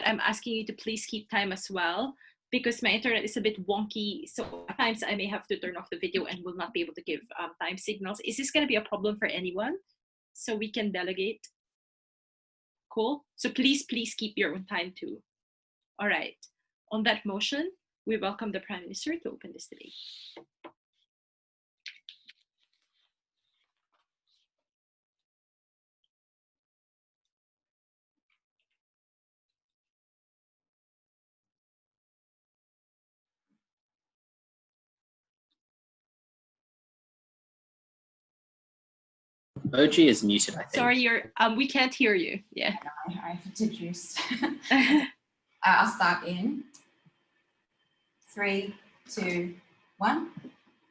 I'm asking you to please keep time as well, because my internet is a bit wonky. So at times I may have to turn off the video and will not be able to give time signals. Is this going to be a problem for anyone? So we can delegate. Cool. So please keep your own time too. All right. On that motion, we welcome the Prime Minister to open this debate. OG is muted, I think. Sorry, we can't hear you. Yeah. I deduced. I'll start in 3, 2, 1.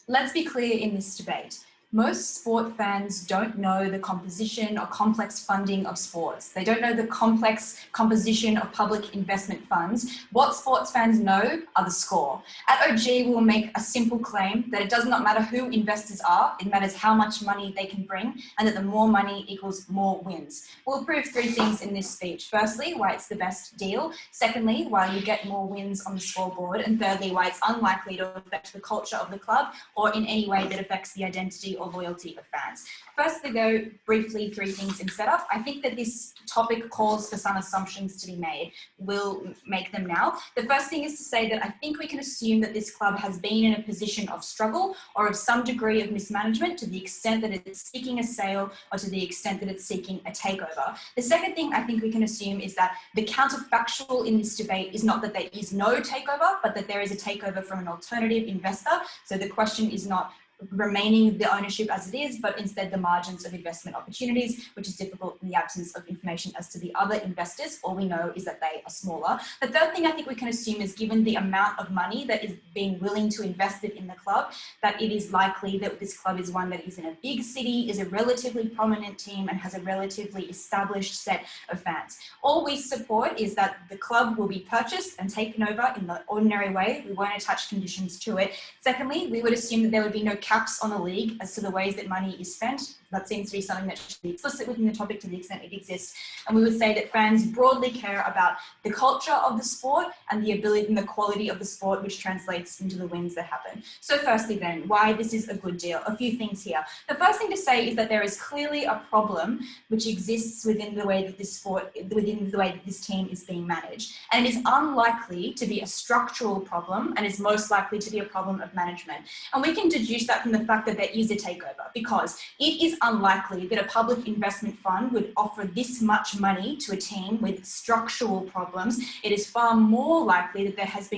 Let's be clear in this debate. Most sport fans don't know the composition or complex funding of sports. They don't know the complex composition of public investment funds. What sports fans know are the score. At OG, we will make a simple claim that it does not matter who investors are, it matters how much money they can bring, and that the more money equals more wins. We'll prove 3 things in this speech. Firstly, why it's the best deal. Secondly, why you get more wins on the scoreboard. And thirdly, why it's unlikely to affect the culture of the club or in any way that affects the identity or loyalty of fans. Firstly, though, briefly 3 things in setup. I think that this topic calls for some assumptions to be made. We'll make them now. The first thing is to say that I think we can assume that this club has been in a position of struggle or of some degree of mismanagement to the extent that it's seeking a sale or to the extent that it's seeking a takeover. The second thing I think we can assume is that the counterfactual in this debate is not that there is no takeover, but that there is a takeover from an alternative investor. So the question is not remaining the ownership as it is, but instead the margins of investment opportunities, which is difficult in the absence of information as to the other investors. All we know is that they are smaller. The third thing I think we can assume is, given the amount of money that is being willing to invest it in the club, that it is likely that this club is one that is in a big city, is a relatively prominent team, and has a relatively established set of fans. All we support is that the club will be purchased and taken over in the ordinary way. We won't attach conditions to it. Secondly, we would assume that there would be no caps on the league as to the ways that money is spent. That seems to be something that should be explicit within the topic to the extent it exists. And we would say that fans broadly care about the culture of the sport and the ability and the quality of the sport, which translates into the wins that happen. So firstly then, why this is a good deal? A few things here. The first thing to say is that there is clearly a problem which exists within the way that this team is being managed. And it is unlikely to be a structural problem and is most likely to be a problem of management. And we can deduce that from the fact that there is a takeover, because it is unlikely that a public investment fund would offer this much money to a team with structural problems. It is far more likely that there has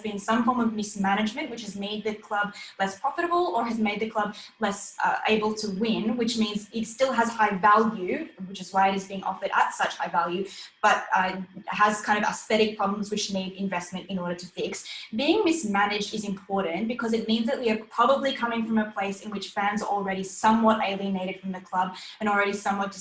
been some form of mismanagement which has made the club less profitable or has made the club less able to win, which means it still has high value, which is why it is being offered at such high value, but has kind of aesthetic problems which need investment in order to fix. Being mismanaged is important because it means that we are probably coming from a place in which fans are already somewhat alienated from the club and already somewhat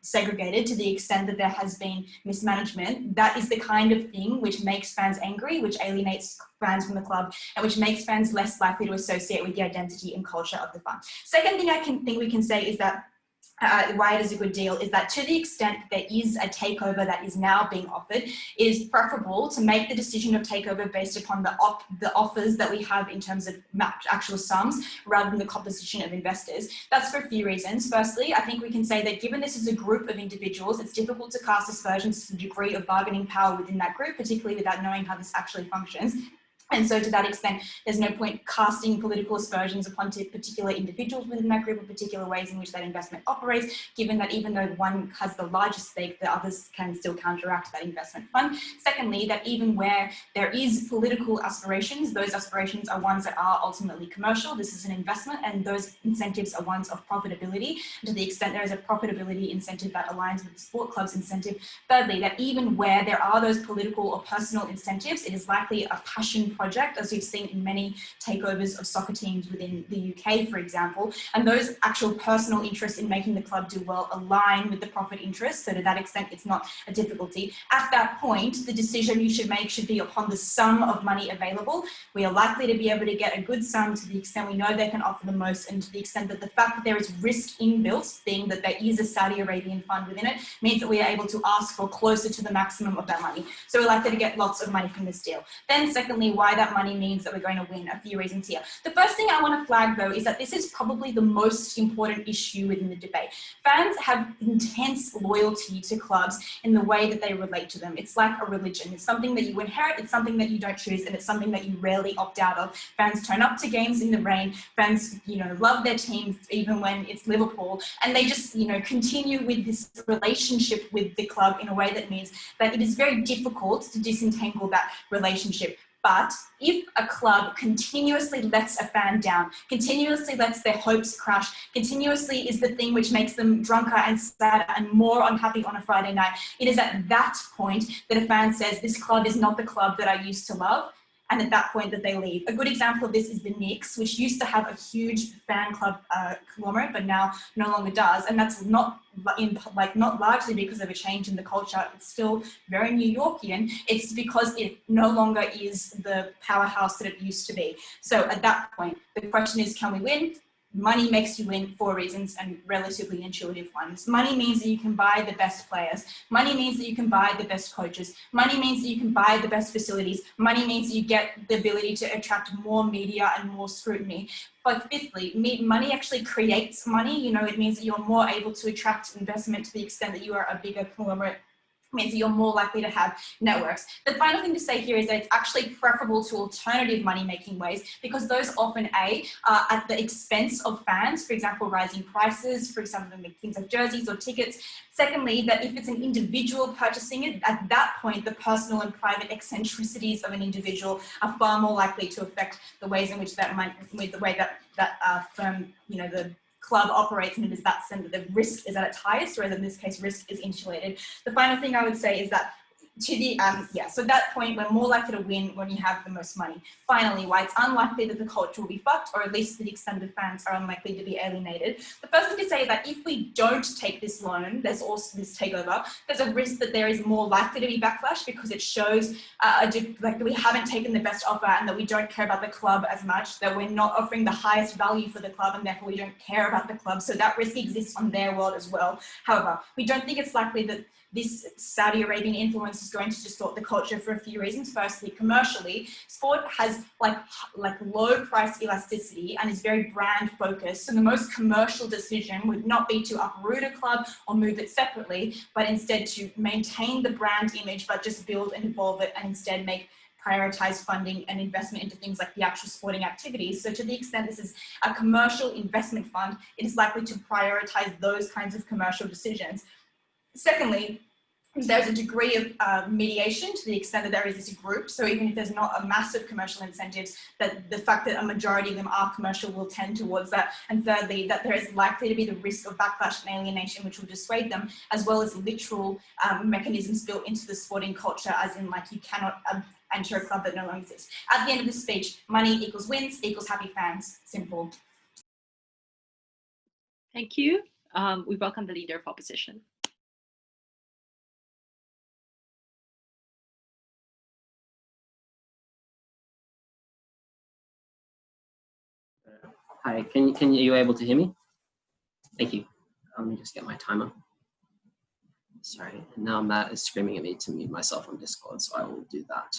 segregated to the extent that there has been mismanagement. That is the kind of thing which makes fans angry, which alienates fans from the club, and which makes fans less likely to associate with the identity and culture of the fund. Second thing I think we can say is that why it is a good deal is that to the extent there is a takeover that is now being offered, it is preferable to make the decision of takeover based upon the offers that we have in terms of actual sums rather than the composition of investors. That's for a few reasons. Firstly, I think we can say that given this is a group of individuals, it's difficult to cast aspersions to the degree of bargaining power within that group, particularly without knowing how this actually functions. And so to that extent, there's no point casting political aspersions upon particular individuals within that group or particular ways in which that investment operates, given that even though one has the largest stake, the others can still counteract that investment fund. Secondly, that even where there is political aspirations, those aspirations are ones that are ultimately commercial. This is an investment, and those incentives are ones of profitability. And to the extent there is a profitability incentive that aligns with the sport club's incentive. Thirdly, that even where there are those political or personal incentives, it is likely a passion project, as we've seen in many takeovers of soccer teams within the UK, for example, and those actual personal interests in making the club do well align with the profit interest. So to that extent, it's not a difficulty. At that point, the decision you should make should be upon the sum of money available. We are likely to be able to get a good sum to the extent we know they can offer the most, and to the extent that the fact that there is risk inbuilt, being that there is a Saudi Arabian fund within it, means that we are able to ask for closer to the maximum of that money. So we're likely to get lots of money from this deal. Then secondly, why that money means that we're going to win. A few reasons here. The first thing I want to flag though is that this is probably the most important issue within the debate. Fans have intense loyalty to clubs in the way that they relate to them. It's like a religion. It's something that you inherit, it's something that you don't choose, and it's something that you rarely opt out of. Fans turn up to games in the rain. Fans, love their team even when it's Liverpool, and they just, continue with this relationship with the club in a way that means that it is very difficult to disentangle that relationship. But if a club continuously lets a fan down, continuously lets their hopes crash, continuously is the thing which makes them drunker and sadder and more unhappy on a Friday night, it is at that point that a fan says, this club is not the club that I used to love. And at that point that they leave. A good example of this is the Knicks, which used to have a huge fan club conglomerate, but now no longer does. And that's not largely because of a change in the culture. It's still very New Yorkian. It's because it no longer is the powerhouse that it used to be. So at that point, the question is, can we win? Money makes you win for reasons, and relatively intuitive ones. Money means that you can buy the best players. Money means that you can buy the best coaches. Money means that you can buy the best facilities. Money means that you get the ability to attract more media and more scrutiny. But fifthly, money actually creates money. It means that you're more able to attract investment to the extent that you are a bigger conglomerate. Means that you're more likely to have networks. The final thing to say here is that it's actually preferable to alternative money-making ways, because those often are at the expense of fans, for example, rising prices, for example, things like jerseys or tickets. Secondly, that if it's an individual purchasing it, at that point, the personal and private eccentricities of an individual are far more likely to affect the ways in which that firm, the club operates, and it is that sense that the risk is at its highest, whereas in this case, risk is insulated. The final thing I would say is that so at that point, we're more likely to win when you have the most money. Finally, why it's unlikely that the culture will be fucked, or at least to the extent that fans are unlikely to be alienated. The first thing to say is that if we don't take this loan, there's also this takeover, there's a risk that there is more likely to be backlash, because it shows that we haven't taken the best offer, and that we don't care about the club as much, that we're not offering the highest value for the club, and therefore we don't care about the club. So that risk exists on their world as well. However, we don't think it's likely that this Saudi Arabian influence is going to distort the culture for a few reasons. Firstly, commercially, sport has like low price elasticity and is very brand focused. So the most commercial decision would not be to uproot a club or move it separately, but instead to maintain the brand image, but just build and evolve it, and instead prioritize funding and investment into things like the actual sporting activities. So to the extent this is a commercial investment fund, it is likely to prioritize those kinds of commercial decisions. Secondly, there's a degree of mediation to the extent that there is this group. So even if there's not a massive commercial incentives, that the fact that a majority of them are commercial will tend towards that. And thirdly, that there is likely to be the risk of backlash and alienation, which will dissuade them, as well as literal mechanisms built into the sporting culture, as in you cannot enter a club that no longer exists. At the end of this speech, money equals wins equals happy fans. Simple. Thank you. We welcome the leader of opposition. Hi, are you able to hear me? Thank you. Let me just get my timer. Sorry, and now Matt is screaming at me to mute myself on Discord, so I will do that.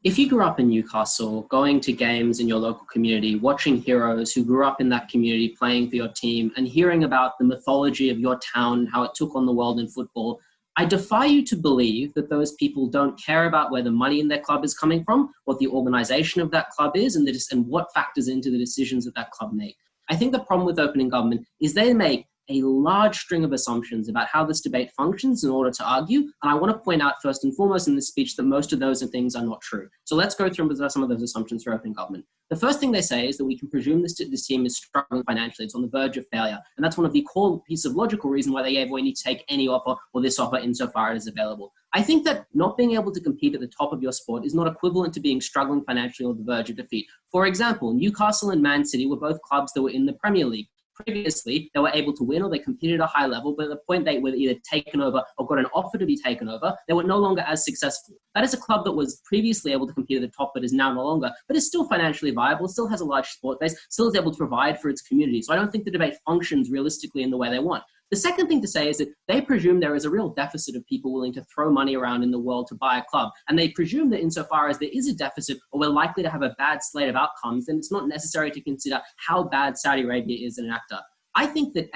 If you grew up in Newcastle, going to games in your local community, watching heroes who grew up in that community playing for your team, and hearing about the mythology of your town, how it took on the world in football, I defy you to believe that those people don't care about where the money in their club is coming from, what the organization of that club is, and what factors into the decisions that that club make. I think the problem with opening government is they make a large string of assumptions about how this debate functions in order to argue. And I want to point out first and foremost in this speech that most of those things are not true. So let's go through some of those assumptions for open government. The first thing they say is that we can presume this team is struggling financially. It's on the verge of failure. And that's one of the core pieces of logical reason why they gave we need to take any offer or this offer insofar as available. I think that not being able to compete at the top of your sport is not equivalent to being struggling financially on the verge of defeat. For example, Newcastle and Man City were both clubs that were in the Premier League. Previously, they were able to win or they competed at a high level, but at the point they were either taken over or got an offer to be taken over, they were no longer as successful. That is a club that was previously able to compete at the top, but is now no longer, but is still financially viable, still has a large sport base, still is able to provide for its community. So I don't think the debate functions realistically in the way they want. The second thing to say is that they presume there is a real deficit of people willing to throw money around in the world to buy a club. And they presume that insofar as there is a deficit or we're likely to have a bad slate of outcomes, then it's not necessary to consider how bad Saudi Arabia is an actor. I think that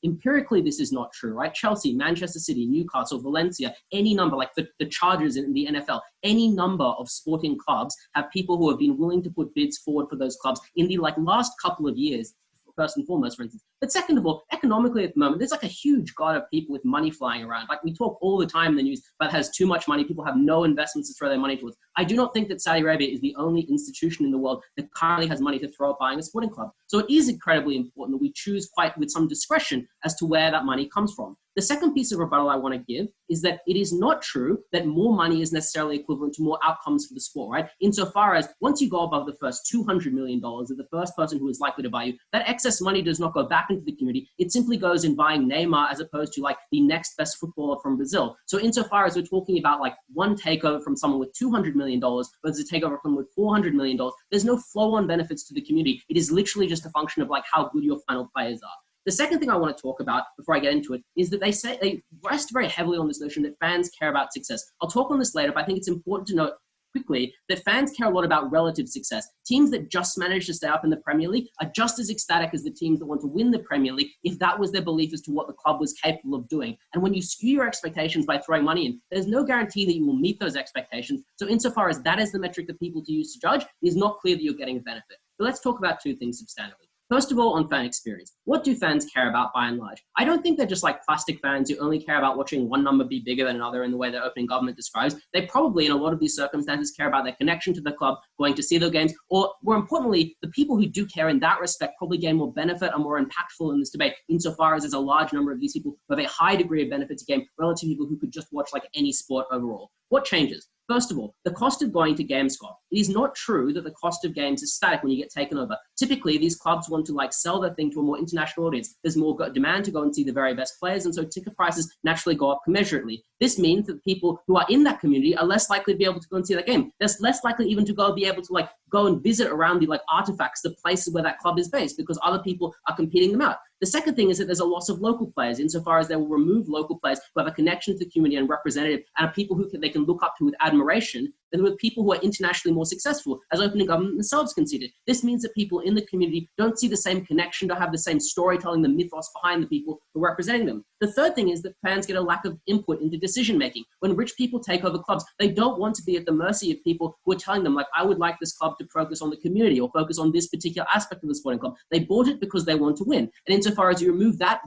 empirically this is not true, right? Chelsea, Manchester City, Newcastle, Valencia, any number, like the Chargers in the NFL, any number of sporting clubs have people who have been willing to put bids forward for those clubs in the last couple of years, first and foremost, for instance. But second of all, economically at the moment, there's a huge glut of people with money flying around. We talk all the time in the news about has too much money. People have no investments to throw their money towards. I do not think that Saudi Arabia is the only institution in the world that currently has money to throw at buying a sporting club. So it is incredibly important that we choose quite with some discretion as to where that money comes from. The second piece of rebuttal I want to give is that it is not true that more money is necessarily equivalent to more outcomes for the sport, right? Insofar as once you go above the first $200 million of the first person who is likely to buy you, that excess money does not go back into the community. It simply goes in buying Neymar as opposed to the next best footballer from Brazil. So insofar as we're talking about one takeover from someone with $200 million versus a takeover from someone with $400 million, there's no flow-on benefits to the community. It is literally just a function of how good your final players are. The second thing I want to talk about before I get into it is that they rest very heavily on this notion that fans care about success. I'll talk on this later, but I think it's important to note quickly that fans care a lot about relative success. Teams that just manage to stay up in the Premier League are just as ecstatic as the teams that want to win the Premier League if that was their belief as to what the club was capable of doing. And when you skew your expectations by throwing money in, there's no guarantee that you will meet those expectations. So insofar as that is the metric that people to use to judge, it is not clear that you're getting a benefit. So let's talk about two things substantively. First of all, on fan experience, what do fans care about by and large? I don't think they're just plastic fans who only care about watching one number be bigger than another in the way that opening government describes. They probably, in a lot of these circumstances, care about their connection to the club, going to see their games, or more importantly, the people who do care in that respect probably gain more benefit and more impactful in this debate, insofar as there's a large number of these people who have a high degree of benefit to game relative to people who could just watch any sport overall. What changes? First of all, the cost of going to games go up. It is not true that the cost of games is static when you get taken over. Typically, these clubs want to sell their thing to a more international audience. There's more demand to go and see the very best players, and so ticket prices naturally go up commensurately. This means that people who are in that community are less likely to be able to go and see that game. They're less likely even to be able to go and visit around the artifacts, the places where that club is based, because other people are competing them out. The second thing is that there's a loss of local players insofar as they will remove local players who have a connection to the community and representative and are people who they can look up to with admiration than with people who are internationally more successful, as opening government themselves conceded. This means that people in the community don't see the same connection, don't have the same storytelling, the mythos behind the people who are representing them. The third thing is that fans get a lack of input into decision-making. When rich people take over clubs, they don't want to be at the mercy of people who are telling them, I would like this club to focus on the community or focus on this particular aspect of the sporting club. They bought it because they want to win. And insofar as you remove that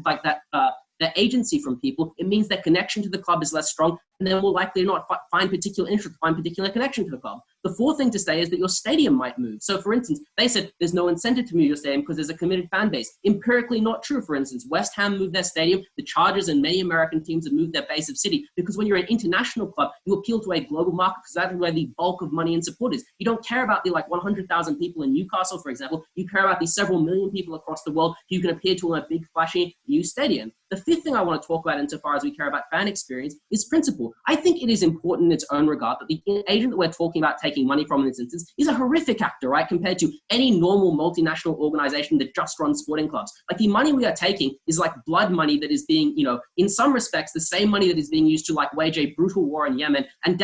agency from people, it means that connection to the club is less strong, and they're more likely to not find particular interest, find particular connection to the club. The fourth thing to say is that your stadium might move. So for instance, they said there's no incentive to move your stadium because there's a committed fan base. Empirically not true. For instance, West Ham moved their stadium, the Chargers and many American teams have moved their base of city because when you're an international club, you appeal to a global market because that's where the bulk of money and support is. You don't care about the 100,000 people in Newcastle, for example. You care about the several million people across the world who you can appeal to in a big, flashy new stadium. The fifth thing I want to talk about insofar as we care about fan experience is principle. I think it is important in its own regard that the agent that we're talking about taking money from in this instance is a horrific actor, right, compared to any normal multinational organization that just runs sporting clubs. The money we are taking is blood money that is being, in some respects, the same money that is being used to wage a brutal war in Yemen and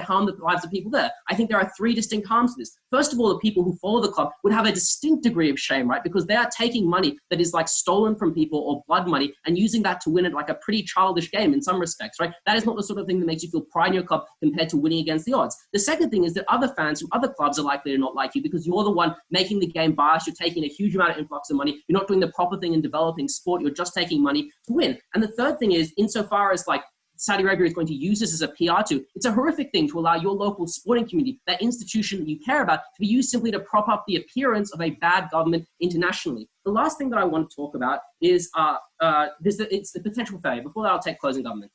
harm the lives of people there. I think there are three distinct harms to this. First of all, the people who follow the club would have a distinct degree of shame, right, because they are taking money that is stolen from people or blood money and using that to win at a pretty childish game in some respects, right? That is not the sort of thing that makes you feel pride in your club compared to winning against the odds. The second thing is that that other fans from other clubs are likely to not like you because you're the one making the game biased. You're taking a huge amount of influx of money. You're not doing the proper thing in developing sport. You're just taking money to win. And the third thing is, insofar as like Saudi Arabia is going to use this as a PR tool, it's a horrific thing to allow your local sporting community, that institution that you care about, to be used simply to prop up the appearance of a bad government internationally. The last thing that I want to talk about is it's the potential failure. Before that, I'll take closing government.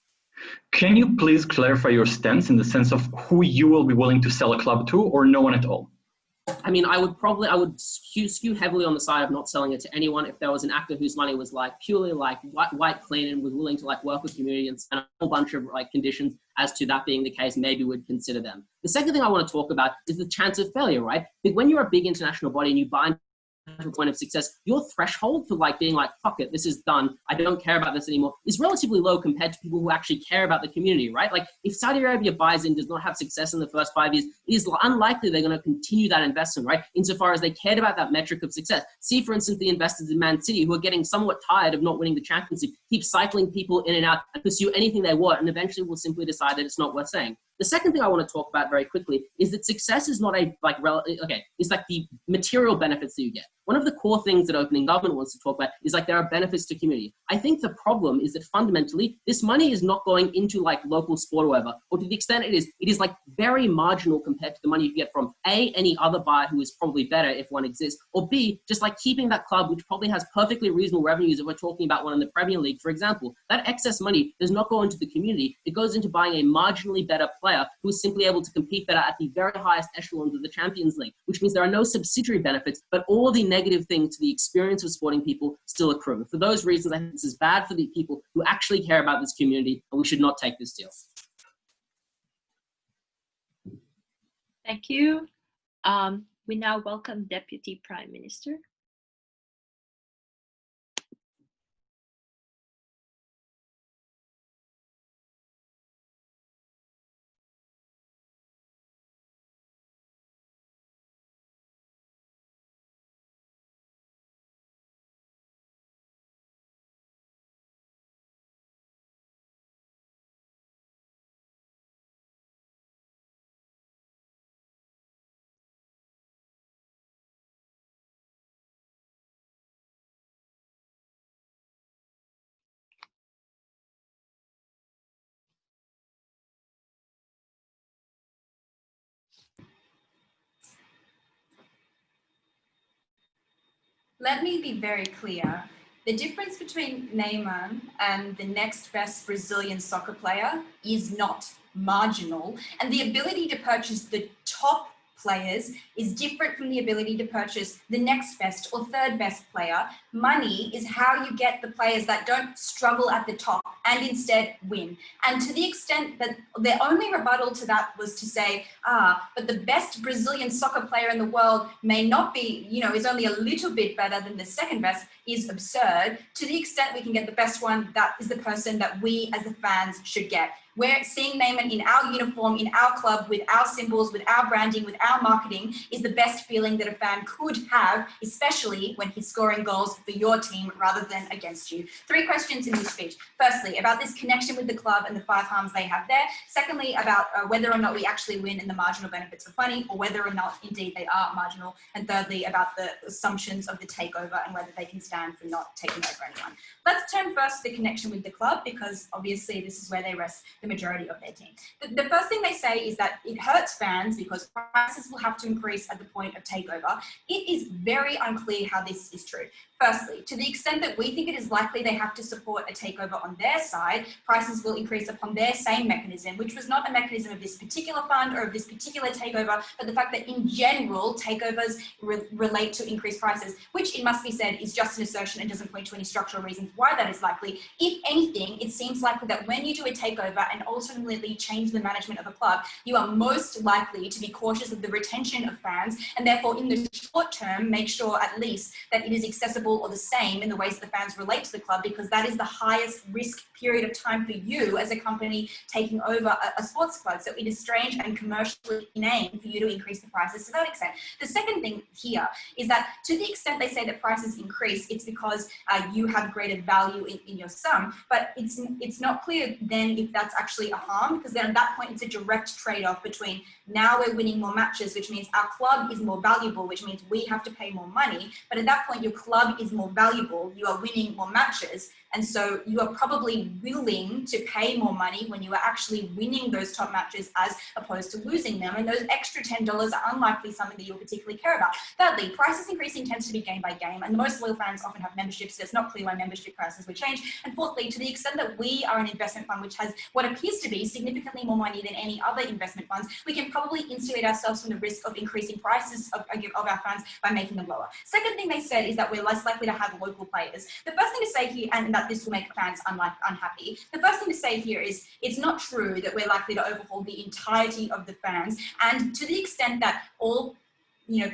Can you please clarify your stance in the sense of who you will be willing to sell a club to, or no one at all? I mean, I would skew heavily on the side of not selling it to anyone if there was an actor whose money was like purely like white clean and was willing to like work with community and a whole bunch of like conditions. As to that being the case, maybe we'd consider them. The second thing I want to talk about is the chance of failure, right? Because when you're a big international body and you buy to a point of success, your threshold for like being like, fuck it, this is done, I don't care about this anymore, is relatively low compared to people who actually care about the community, right? Like if Saudi Arabia buys in, does not have success in the first 5 years, it is unlikely they're going to continue that investment, right? Insofar as they cared about that metric of success. See, for instance, the investors in Man City who are getting somewhat tired of not winning the Champions League, keep cycling people in and out and pursue anything they want, and eventually will simply decide that it's not worth saying. The second thing I want to talk about very quickly is that success is not it's like the material benefits that you get. One of the core things that opening government wants to talk about is like there are benefits to community. I think the problem is that fundamentally this money is not going into like local sport or whatever, or to the extent it is like very marginal compared to the money you get from A, any other buyer who is probably better if one exists, or B, just like keeping that club which probably has perfectly reasonable revenues if we're talking about one in the Premier League, for example. That excess money does not go into the community. It goes into buying a marginally better player who is simply able to compete better at the very highest echelons of the Champions League, which means there are no subsidiary benefits, but all the negative things to the experience of sporting people still accrue. For those reasons, I think this is bad for the people who actually care about this community, and we should not take this deal. Thank you. We now welcome Deputy Prime Minister. Let me be very clear. The difference between Neymar and the next best Brazilian soccer player is not marginal, and the ability to purchase the top players is different from the ability to purchase the next best or third best player. Money is how you get the players that don't struggle at the top and instead win. And to the extent that the only rebuttal to that was to say, but the best Brazilian soccer player in the world may not be, is only a little bit better than the second best, is absurd. To the extent we can get the best one, that is the person that we as the fans should get. We're seeing Neymar in our uniform, in our club, with our symbols, with our branding, with our marketing is the best feeling that a fan could have, especially when he's scoring goals for your team rather than against you. 3 questions in this speech. Firstly, about this connection with the club and the 5 harms they have there. Secondly, about whether or not we actually win in the marginal benefits of money, or whether or not indeed they are marginal. And thirdly, about the assumptions of the takeover and whether they can stand for not taking over anyone. Let's turn first to the connection with the club, because obviously this is where they rest the majority of their team. The first thing they say is that it hurts fans because prices will have to increase at the point of takeover. It is very unclear how this is true. Firstly, to the extent that we think it is likely they have to support a takeover on their side, prices will increase upon their same mechanism, which was not a mechanism of this particular fund or of this particular takeover, but the fact that in general, takeovers relate to increased prices, which it must be said is just an assertion and doesn't point to any structural reasons why that is likely. If anything, it seems likely that when you do a takeover and ultimately change the management of a club, you are most likely to be cautious of the retention of fans, and therefore in the short term, make sure at least that it is accessible or the same in the ways that the fans relate to the club, because that is the highest risk period of time for you as a company taking over a sports club. So it is strange and commercially inane for you to increase the prices to that extent. The second thing here is that to the extent they say that prices increase, it's because you have greater value in your sum, but it's not clear then if that's actually a harm, because then at that point it's a direct trade-off between now we're winning more matches, which means our club is more valuable, which means we have to pay more money. But at that point, your club is more valuable, you are winning more matches. And so you are probably willing to pay more money when you are actually winning those top matches as opposed to losing them. And those extra $10 are unlikely something that you'll particularly care about. Thirdly, prices increasing tends to be game by game, and the most loyal fans often have memberships, so it's not clear why membership prices would change. And fourthly, to the extent that we are an investment fund which has what appears to be significantly more money than any other investment funds, we can probably insulate ourselves from the risk of increasing prices of our funds by making them lower. Second thing they said is that we're less likely to have local players. The first thing to say here, and that this will make fans unhappy, the first thing to say here is it's not true that we're likely to overhaul the entirety of the fans. And to the extent that all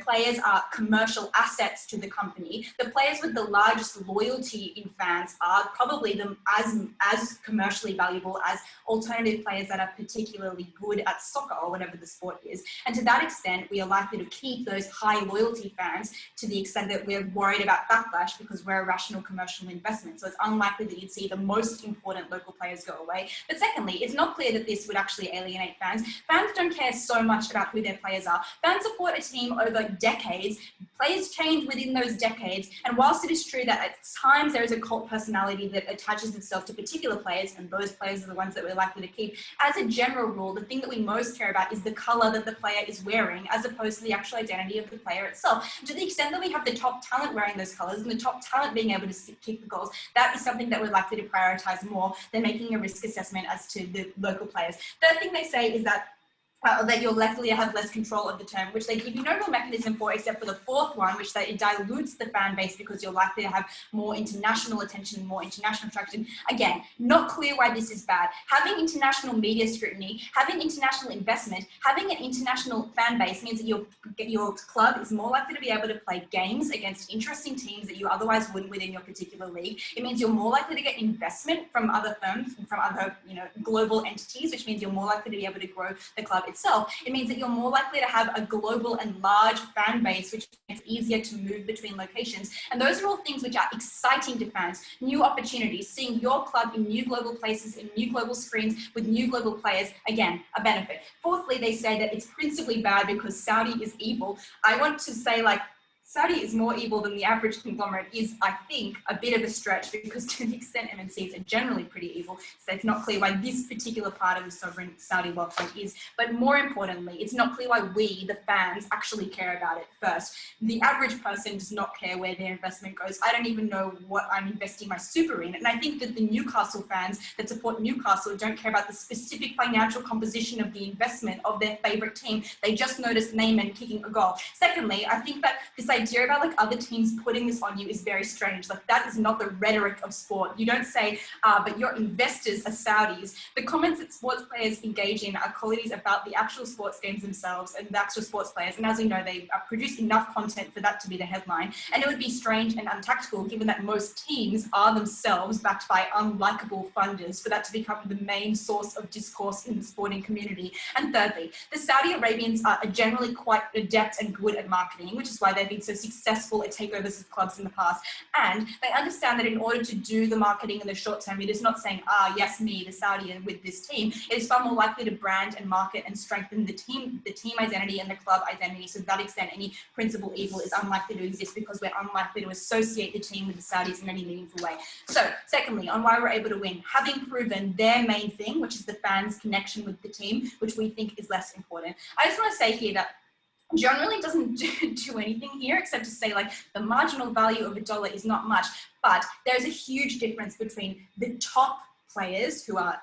players are commercial assets to the company, the players with the largest loyalty in fans are probably as commercially valuable as alternative players that are particularly good at soccer or whatever the sport is. And to that extent, we are likely to keep those high loyalty fans to the extent that we're worried about backlash because we're a rational commercial investment. So it's unlikely that you'd see the most important local players go away. But secondly, it's not clear that this would actually alienate fans. Fans don't care so much about who their players are. Fans support a team over decades. Players change within those decades, and whilst it is true that at times there is a cult personality that attaches itself to particular players, and those players are the ones that we're likely to keep, as a general rule, the thing that we most care about is the colour that the player is wearing as opposed to the actual identity of the player itself. To the extent that we have the top talent wearing those colours and the top talent being able to kick the goals, that is something that we're likely to prioritise more than making a risk assessment as to the local players. Third thing they say is that you're likely to have less control of the term, which they give you no real mechanism for, except for the fourth one, which it dilutes the fan base because you're likely to have more international attention, more international attraction. Again, not clear why this is bad. Having international media scrutiny, having international investment, having an international fan base means that your club is more likely to be able to play games against interesting teams that you otherwise wouldn't within your particular league. It means you're more likely to get investment from other firms, from other global entities, which means you're more likely to be able to grow the club itself. It means that you're more likely to have a global and large fan base, which makes it easier to move between locations. And those are all things which are exciting to fans. New opportunities, seeing your club in new global places, in new global screens, with new global players, again, a benefit. Fourthly, they say that it's principally bad because Saudi is evil. I want to say, Saudi is more evil than the average conglomerate is, I think, a bit of a stretch, because to the extent MNCs are generally pretty evil, so it's not clear why this particular part of the sovereign Saudi wealth fund is. But more importantly, it's not clear why we, the fans, actually care about it first. The average person does not care where their investment goes. I don't even know what I'm investing my super in. And I think that the Newcastle fans that support Newcastle don't care about the specific financial composition of the investment of their favourite team. They just notice Neyman kicking a goal. Secondly, I think that this idea about other teams putting this on you is very strange. That is not the rhetoric of sport. You don't say, but your investors are Saudis. The comments that sports players engage in are qualities about the actual sports games themselves and the actual sports players. And as we know, they produce enough content for that to be the headline. And it would be strange and untactical, given that most teams are themselves backed by unlikable funders, for that to become the main source of discourse in the sporting community. And thirdly, the Saudi Arabians are generally quite adept and good at marketing, which is why they've been so successful at takeovers of clubs in the past. And they understand that in order to do the marketing in the short term, it is not saying, yes, me, the Saudi, and with this team. It is far more likely to brand and market and strengthen the team identity and the club identity. So to that extent, any principal evil is unlikely to exist because we're unlikely to associate the team with the Saudis in any meaningful way. So secondly, on why we're able to win, having proven their main thing, which is the fans' connection with the team, which we think is less important. I just want to say here that generally doesn't do anything here except to say the marginal value of $1 is not much, but there's a huge difference between the top players who are,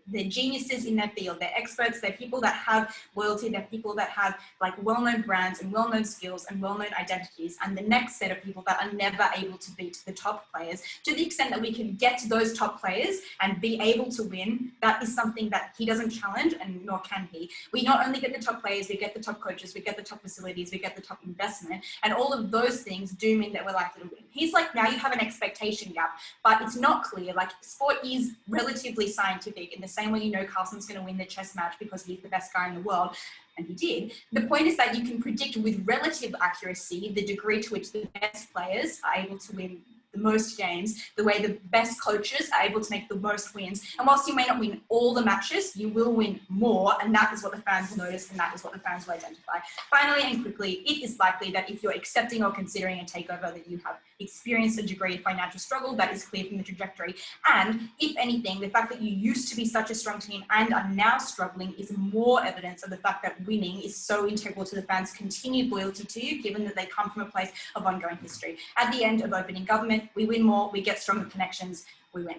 they're geniuses in their field, they're experts, they're people that have loyalty, they're people that have well-known brands and well-known skills and well-known identities, and the next set of people that are never able to beat the top players. To the extent that we can get to those top players and be able to win, that is something that he doesn't challenge, and nor can he. We not only get the top players, we get the top coaches, we get the top facilities, we get the top investment, and all of those things do mean that we're likely to win. He's now you have an expectation gap, but it's not clear. Sport is relatively scientific in the same way Carlsen's going to win the chess match because he's the best guy in the world, and he did. The point is that you can predict with relative accuracy the degree to which the best players are able to win the most games, the way the best coaches are able to make the most wins. And whilst you may not win all the matches, you will win more, and that is what the fans will notice, and that is what the fans will identify. Finally and quickly, it is likely that if you're accepting or considering a takeover, that you have experienced a degree of financial struggle. That is clear from the trajectory. And if anything, the fact that you used to be such a strong team and are now struggling is more evidence of the fact that winning is so integral to the fans' continued loyalty to you, given that they come from a place of ongoing history. At the end of opening government, we win more, we get stronger connections, we win.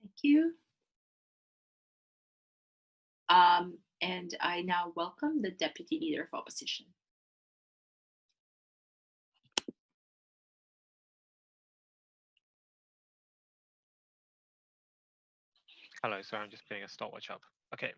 Thank you. And I now welcome the Deputy Leader of Opposition. Hello, sorry, I'm just putting a stopwatch up. Okay.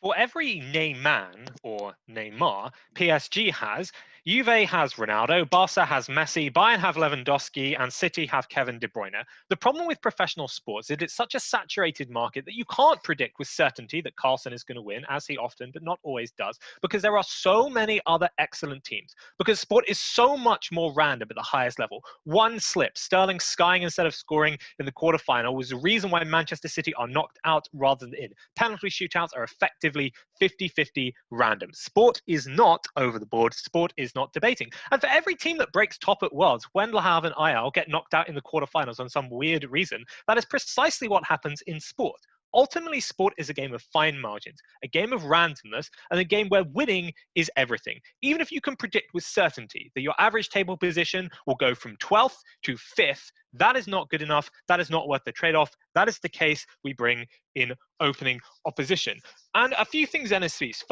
For every Neyman or Neymar PSG has, Juve has Ronaldo, Barca has Messi, Bayern have Lewandowski, and City have Kevin De Bruyne. The problem with professional sports is it's such a saturated market that you can't predict with certainty that Carlsen is going to win, as he often, but not always does, because there are so many other excellent teams. Because sport is so much more random at the highest level. One slip, Sterling skying instead of scoring in the quarterfinal, was the reason why Manchester City are knocked out rather than in. Penalty shootouts are effectively 50-50 random. Sport is not over the board. Sport is not debating. And for every team that breaks top at Worlds, when Le Havre and Ayal get knocked out in the quarterfinals on some weird reason, that is precisely what happens in sport. Ultimately, sport is a game of fine margins, a game of randomness, and a game where winning is everything. Even if you can predict with certainty that your average table position will go from 12th to 5th, that is not good enough. That is not worth the trade-off. That is the case we bring in opening opposition. And a few things in this piece.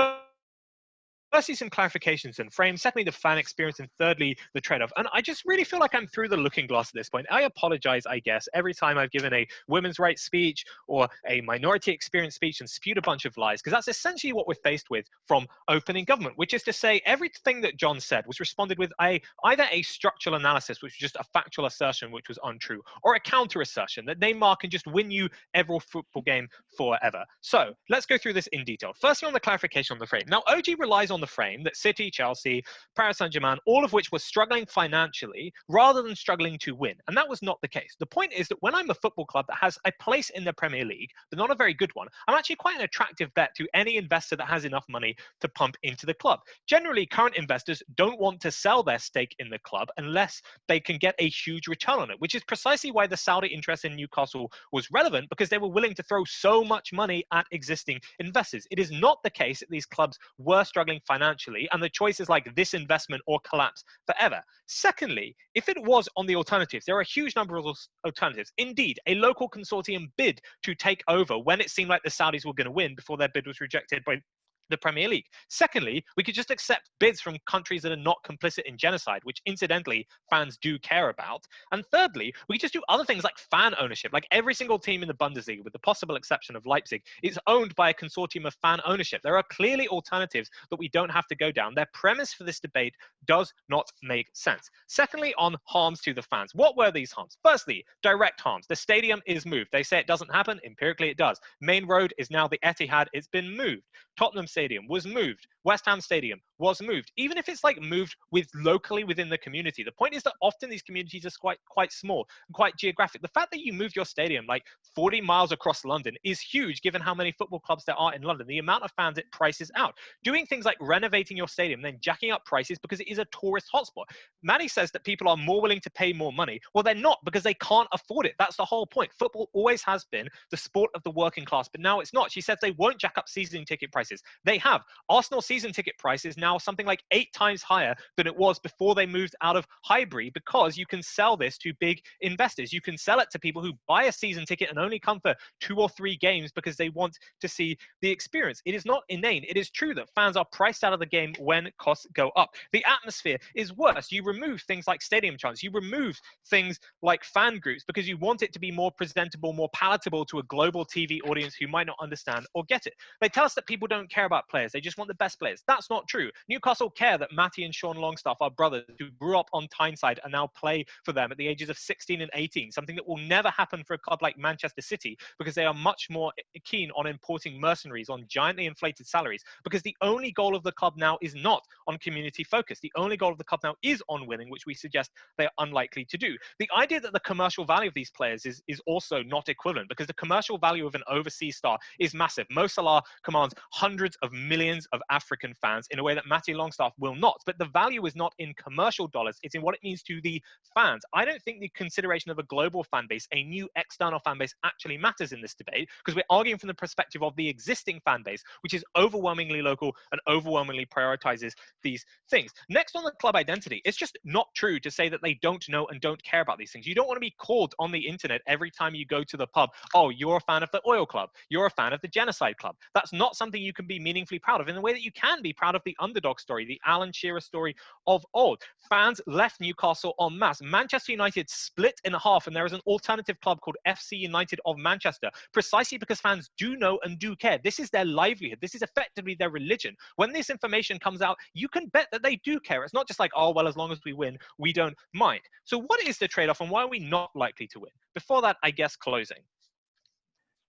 Firstly, some clarifications and frames. Secondly, the fan experience. And thirdly, the trade-off. And I just really feel like I'm through the looking glass at this point. I apologize, I guess, every time I've given a women's rights speech or a minority experience speech and spewed a bunch of lies, because that's essentially what we're faced with from opening government, which is to say everything that John said was responded with either a structural analysis, which was just a factual assertion, which was untrue, or a counter assertion that Neymar can just win you every football game forever. So let's go through this in detail. Firstly, on the clarification on the frame. Now, OG relies on the frame that City, Chelsea, Paris Saint-Germain, all of which were struggling financially rather than struggling to win. And that was not the case. The point is that when I'm a football club that has a place in the Premier League, but not a very good one, I'm actually quite an attractive bet to any investor that has enough money to pump into the club. Generally, current investors don't want to sell their stake in the club unless they can get a huge return on it, which is precisely why the Saudi interest in Newcastle was relevant, because they were willing to throw so much money at existing investors. It is not the case that these clubs were struggling financially, and the choice is like this investment or collapse forever. Secondly, if it was on the alternatives, there are a huge number of alternatives. Indeed, a local consortium bid to take over when it seemed like the Saudis were going to win before their bid was rejected by the Premier League. Secondly, we could just accept bids from countries that are not complicit in genocide, which incidentally fans do care about. And thirdly, we could just do other things like fan ownership. Like every single team in the Bundesliga, with the possible exception of Leipzig, is owned by a consortium of fan ownership. There are clearly alternatives that we don't have to go down. Their premise for this debate does not make sense. Secondly, on harms to the fans. What were these harms? Firstly, direct harms. The stadium is moved. They say it doesn't happen. Empirically, it does. Main Road is now the Etihad. It's been moved. Tottenham Stadium was moved. West Ham Stadium was moved. Even if it's like moved locally within the community, the point is that often these communities are quite small and quite geographic. The fact that you move your stadium like 40 miles across London is huge, given how many football clubs there are in London. The amount of fans it prices out. Doing things like renovating your stadium, then jacking up prices because it is a tourist hotspot. Madi says that people are more willing to pay more money. Well, they're not, because they can't afford it. That's the whole point. Football always has been the sport of the working class, but now it's not. She says they won't jack up season ticket prices. They have. Arsenal season ticket price is now something like 8 times higher than it was before they moved out of Highbury, because you can sell this to big investors. You can sell it to people who buy a season ticket and only come for 2 or 3 games because they want to see the experience. It is not inane. It is true that fans are priced out of the game when costs go up. The atmosphere is worse. You remove things like stadium chants. You remove things like fan groups because you want it to be more presentable, more palatable to a global TV audience who might not understand or get it. They tell us that people don't care about players. They just want the best players. That's not true. Newcastle care that Matty and Sean Longstaff are brothers who grew up on Tyneside and now play for them at the ages of 16 and 18, something that will never happen for a club like Manchester City, because they are much more keen on importing mercenaries on giantly inflated salaries, because the only goal of the club now is not on community focus. The only goal of the club now is on winning, which we suggest they are unlikely to do. The idea that the commercial value of these players is also not equivalent, because the commercial value of an overseas star is massive. Mo Salah commands hundreds of millions of African fans in a way that Matty Longstaff will not. But the value is not in commercial dollars, it's in what it means to the fans. I don't think the consideration of a global fan base, a new external fan base, actually matters in this debate, because we're arguing from the perspective of the existing fan base, which is overwhelmingly local and overwhelmingly prioritizes these things. Next, on the club identity, it's just not true to say that they don't know and don't care about these things. You don't want to be called on the internet every time you go to the pub, oh, you're a fan of the oil club, you're a fan of the genocide club. That's not something you can be meaningfully proud of in the way that you can be proud of the underdog story, the Alan Shearer story of old. Fans left Newcastle en masse. Manchester United split in half, and there is an alternative club called FC United of Manchester, precisely because fans do know and do care. This is their livelihood. This is effectively their religion. When this information comes out, you can bet that they do care. It's not just like, oh, well, as long as we win, we don't mind. So what is the trade-off, and why are we not likely to win? Before that, I guess closing.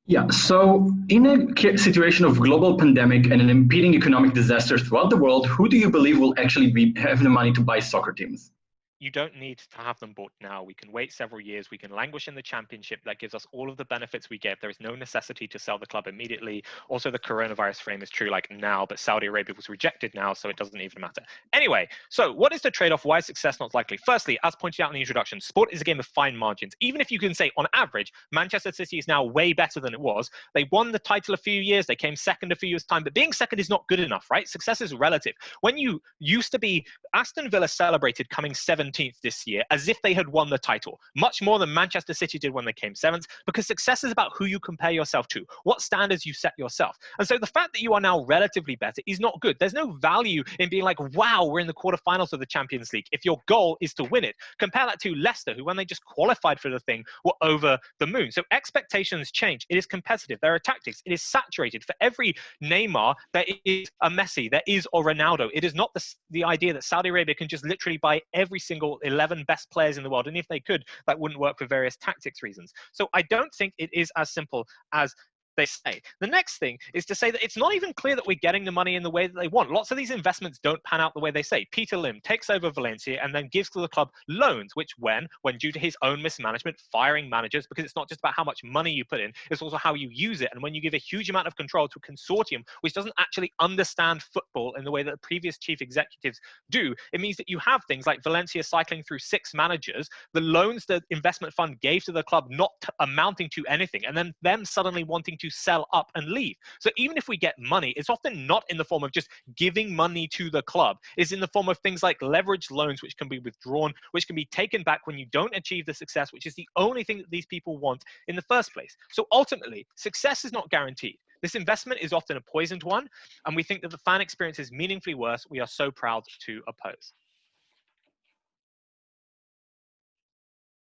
Yeah, so in a situation of global pandemic and an impending economic disaster throughout the world, who do you believe will actually have the money to buy soccer teams? You don't need to have them bought now. We can wait several years. We can languish in the championship. That gives us all of the benefits we get. There is no necessity to sell the club immediately. Also, the coronavirus frame is true like now, but Saudi Arabia was rejected now, so it doesn't even matter. Anyway, so what is the trade-off? Why is success not likely? Firstly, as pointed out in the introduction, sport is a game of fine margins. Even if you can say, on average, Manchester City is now way better than it was. They won the title a few years. They came second a few years' time, but being second is not good enough, right? Success is relative. When you used to be, Aston Villa celebrated coming 17th this year as if they had won the title, much more than Manchester City did when they came 7th, because success is about who you compare yourself to, what standards you set yourself. And so the fact that you are now relatively better is not good. There's no value in being like, wow, we're in the quarterfinals of the Champions League, if your goal is to win it. Compare that to Leicester, who when they just qualified for the thing were over the moon. So expectations change. It is competitive. There are tactics. It is saturated. For every Neymar, there is a Messi, there is a Ronaldo. It is not the idea that Saudi Arabia can just literally buy every single 11 best players in the world. And if they could, that wouldn't work for various tactics reasons. So I don't think it is as simple as they say. The next thing is to say that it's not even clear that we're getting the money in the way that they want. Lots of these investments don't pan out the way they say. Peter Lim takes over Valencia and then gives to the club loans, which when due to his own mismanagement, firing managers, because it's not just about how much money you put in, it's also how you use it. And when you give a huge amount of control to a consortium, which doesn't actually understand football in the way that the previous chief executives do, it means that you have things like Valencia cycling through 6 managers, the loans the investment fund gave to the club not amounting to anything, and then them suddenly wanting to sell up and leave. So even if we get money, it's often not in the form of just giving money to the club. It's in the form of things like leveraged loans, which can be withdrawn, which can be taken back when you don't achieve the success, which is the only thing that these people want in the first place. So ultimately, success is not guaranteed. This investment is often a poisoned one, and we think that the fan experience is meaningfully worse. We are so proud to oppose.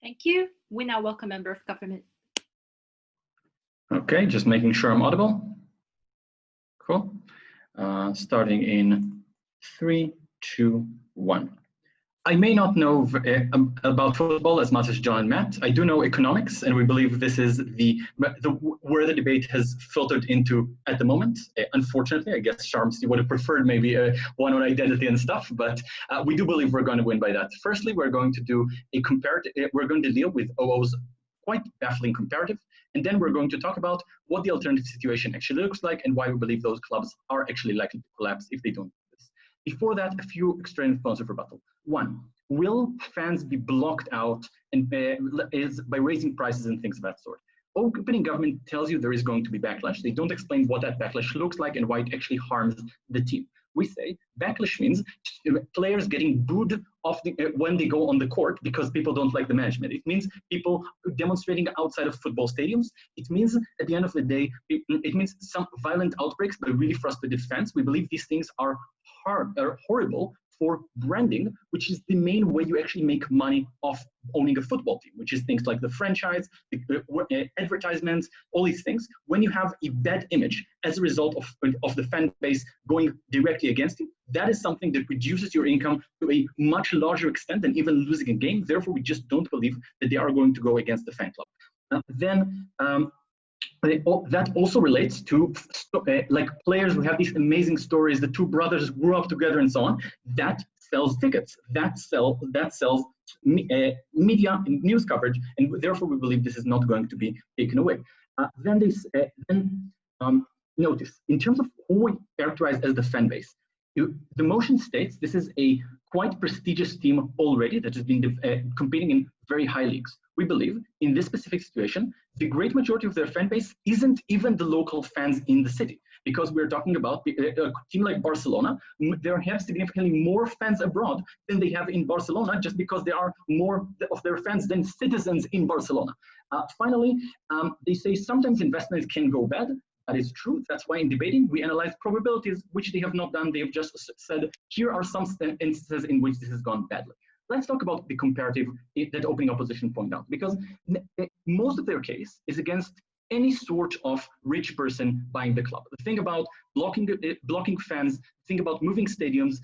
Thank you. We now welcome member of government. Okay, just making sure I'm audible. Cool. Starting in 3, 2, 1. I may not know about football as much as John and Matt. I do know economics, and we believe this is where the debate has filtered into at the moment. Unfortunately, I guess Sharms would have preferred maybe one on identity and stuff, but we do believe we're going to win by that. Firstly, we're going to do a comparative. We're going to deal with OO's quite baffling comparative, and then we're going to talk about what the alternative situation actually looks like and why we believe those clubs are actually likely to collapse if they don't do this. Before that, a few extraneous points of rebuttal. 1, will fans be blocked out and by raising prices and things of that sort? Opening government tells you there is going to be backlash. They don't explain what that backlash looks like and why it actually harms the team. We say backlash means players getting booed off when they go on the court because people don't like the management. It means people demonstrating outside of football stadiums. It means at the end of the day, it means some violent outbreaks by really frustrated fans. We believe these things are horrible for branding, which is the main way you actually make money off owning a football team, which is things like the franchise, the advertisements, all these things. When you have a bad image as a result of the fan base going directly against you, that is something that reduces your income to a much larger extent than even losing a game. Therefore, we just don't believe that they are going to go against the fan club. That also relates to like players who have these amazing stories. The two brothers grew up together and so on. That sells tickets. That sells media and news coverage, and therefore we believe this is not going to be taken away. Notice in terms of who we characterize as the fan base. The motion states this is a quite prestigious team already that has been competing in very high leagues. We believe in this specific situation, the great majority of their fan base isn't even the local fans in the city, because we're talking about a team like Barcelona. They have significantly more fans abroad than they have in Barcelona, just because there are more of their fans than citizens in Barcelona. Finally, they say sometimes investments can go bad. That is true. That's why in debating, we analyze probabilities, which they have not done. They have just said, here are some instances in which this has gone badly. Let's talk about the comparative that opening opposition point out, because most of their case is against any sort of rich person buying the club. The thing about blocking fans, the thing about moving stadiums,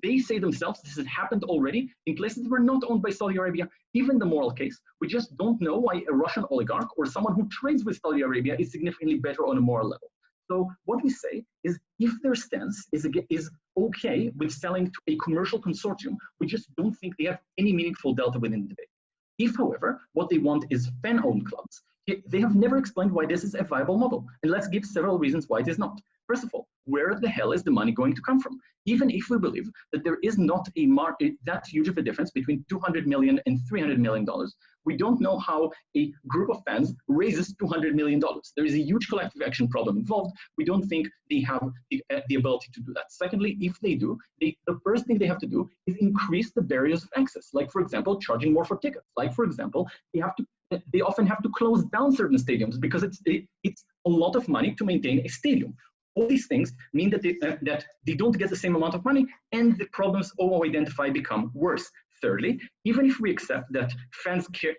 they say themselves this has happened already in places that were not owned by Saudi Arabia. Even the moral case, we just don't know why a Russian oligarch or someone who trades with Saudi Arabia is significantly better on a moral level. So what we say is if their stance is okay with selling to a commercial consortium, we just don't think they have any meaningful delta within the debate. If, however, what they want is fan-owned clubs, they have never explained why this is a viable model. And let's give several reasons why it is not. First of all, where the hell is the money going to come from? Even if we believe that there is not a market that huge of a difference between $200 million and $300 million, we don't know how a group of fans raises $200 million. There is a huge collective action problem involved. We don't think they have the ability to do that. Secondly, if they do, the first thing they have to do is increase the barriers of access. Like, for example, charging more for tickets. Like, for example, they often have to close down certain stadiums because it's a lot of money to maintain a stadium. All these things mean that they don't get the same amount of money, and the problems all identified become worse. Thirdly, even if we accept that fans care,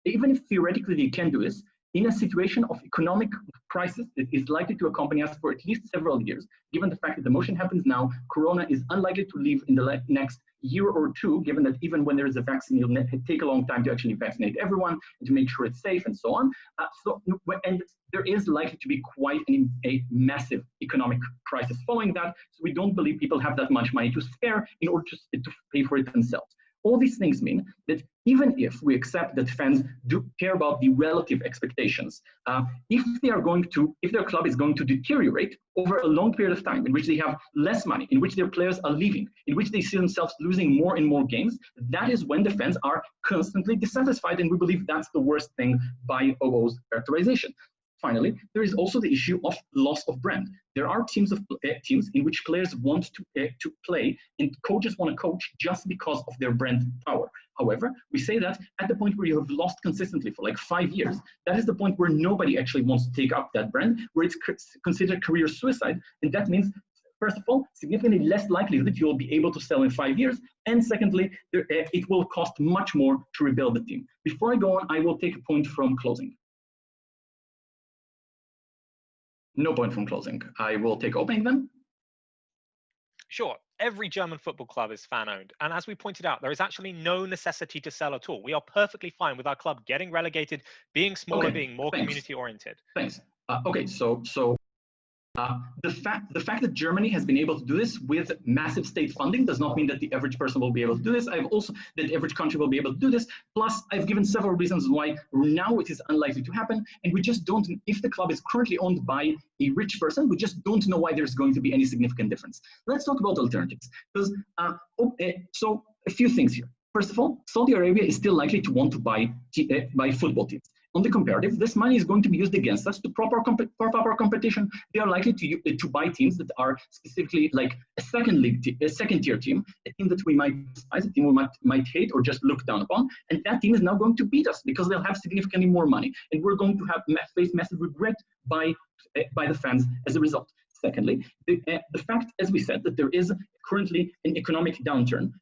even if theoretically they can do this, in a situation of economic crisis that is likely to accompany us for at least several years, given the fact that the motion happens now, Corona is unlikely to leave in the next year or two, given that even when there is a vaccine, it'll take a long time to actually vaccinate everyone and to make sure it's safe and so on. And there is likely to be quite a massive economic crisis following that. So we don't believe people have that much money to spare in order to pay for it themselves. All these things mean that even if we accept that fans do care about the relative expectations, if their club is going to deteriorate over a long period of time in which they have less money, in which their players are leaving, in which they see themselves losing more and more games, that is when the fans are constantly dissatisfied, and we believe that's the worst thing by OO's characterization. Finally, there is also the issue of loss of brand. There are teams in which players want to play and coaches want to coach just because of their brand power. However, we say that at the point where you have lost consistently for like 5 years, that is the point where nobody actually wants to take up that brand, where it's considered career suicide. And that means, first of all, significantly less likely that you'll be able to sell in 5 years. And secondly, it will cost much more to rebuild the team. Before I go on, I will take a point from closing. No point from closing. I will take opening then. Sure. Every German football club is fan-owned. And as we pointed out, there is actually no necessity to sell at all. We are perfectly fine with our club getting relegated, being smaller, being more community-oriented. Thanks. Okay, so the fact that Germany has been able to do this with massive state funding does not mean that the average person will be able to do this. That the average country will be able to do this. Plus, I've given several reasons why now it is unlikely to happen. And we just don't, if the club is currently owned by a rich person, we just don't know why there's going to be any significant difference. Let's talk about alternatives. Because, so a few things here. First of all, Saudi Arabia is still likely to want to buy football teams. On the comparative, this money is going to be used against us to proper competition. They are likely to buy teams that are specifically like a second-tier team, a team that we might despise, a team we might hate or just look down upon, and that team is now going to beat us because they'll have significantly more money, and we're going to face massive regret by the fans as a result. Secondly, the fact, as we said, that there is currently an economic downturn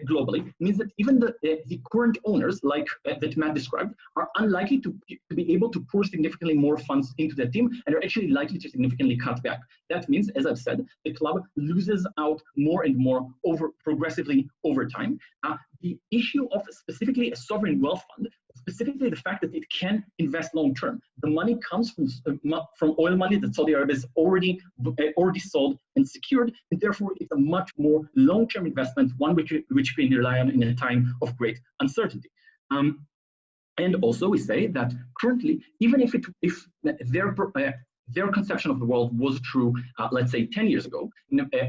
globally means that even the current owners, like that Matt described, are unlikely to be able to pour significantly more funds into their team and are actually likely to significantly cut back. That means, as I've said, the club loses out more and more progressively over time. The issue of specifically a sovereign wealth fund, specifically the fact that it can invest long term. The money comes from oil money that Saudi Arabia has already sold and secured, and therefore it's a much more long-term investment, one which we can rely on in a time of great uncertainty. And also we say that currently, even if their conception of the world was true, let's say 10 years ago,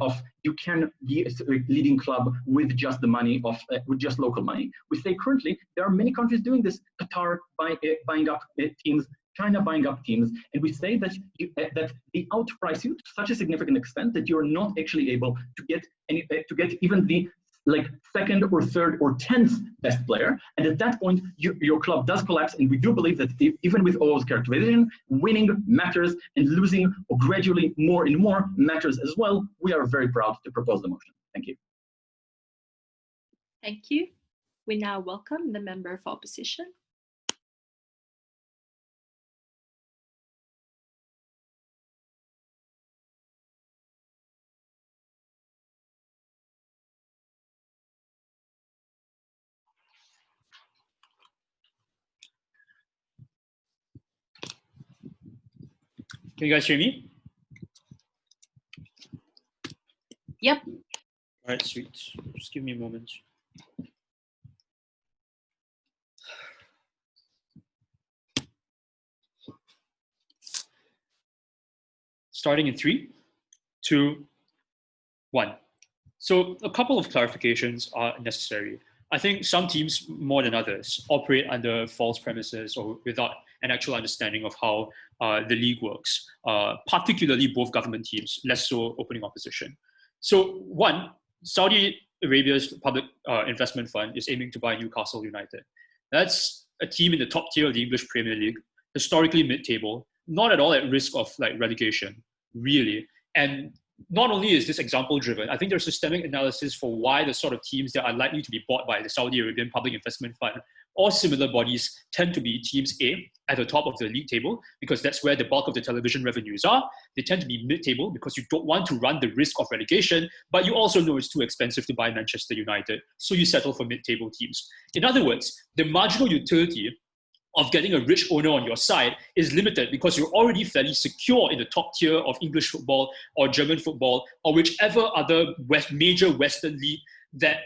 of you can be a leading club with just the money of, with just local money. We say currently, there are many countries doing this, Qatar buying up teams, China buying up teams, and we say that that they outprice you to such a significant extent that you're not actually able to get even the second or third or 10th best player. And at that point, your club does collapse. And we do believe that even with all those characterization, winning matters and losing or gradually more and more matters as well. We are very proud to propose the motion. Thank you. Thank you. We now welcome the member for opposition. Can you guys hear me? Yep. All right, sweet. Just give me a moment. Starting in 3, 2, 1. So a couple of clarifications are necessary. I think some teams, more than others, operate under false premises or without an actual understanding of how the league works, particularly both government teams, less so opening opposition. So one, Saudi Arabia's public investment fund is aiming to buy Newcastle United. That's a team in the top tier of the English Premier League, historically mid-table, not at all at risk of relegation, really. And not only is this example driven, I think there's systemic analysis for why the sort of teams that are likely to be bought by the Saudi Arabian Public Investment Fund or similar bodies tend to be teams A at the top of the league table, because that's where the bulk of the television revenues are. They tend to be mid-table because you don't want to run the risk of relegation, but you also know it's too expensive to buy Manchester United, so you settle for mid-table teams. In other words, the marginal utility of getting a rich owner on your side is limited because you're already fairly secure in the top tier of English football or German football or whichever other major Western league that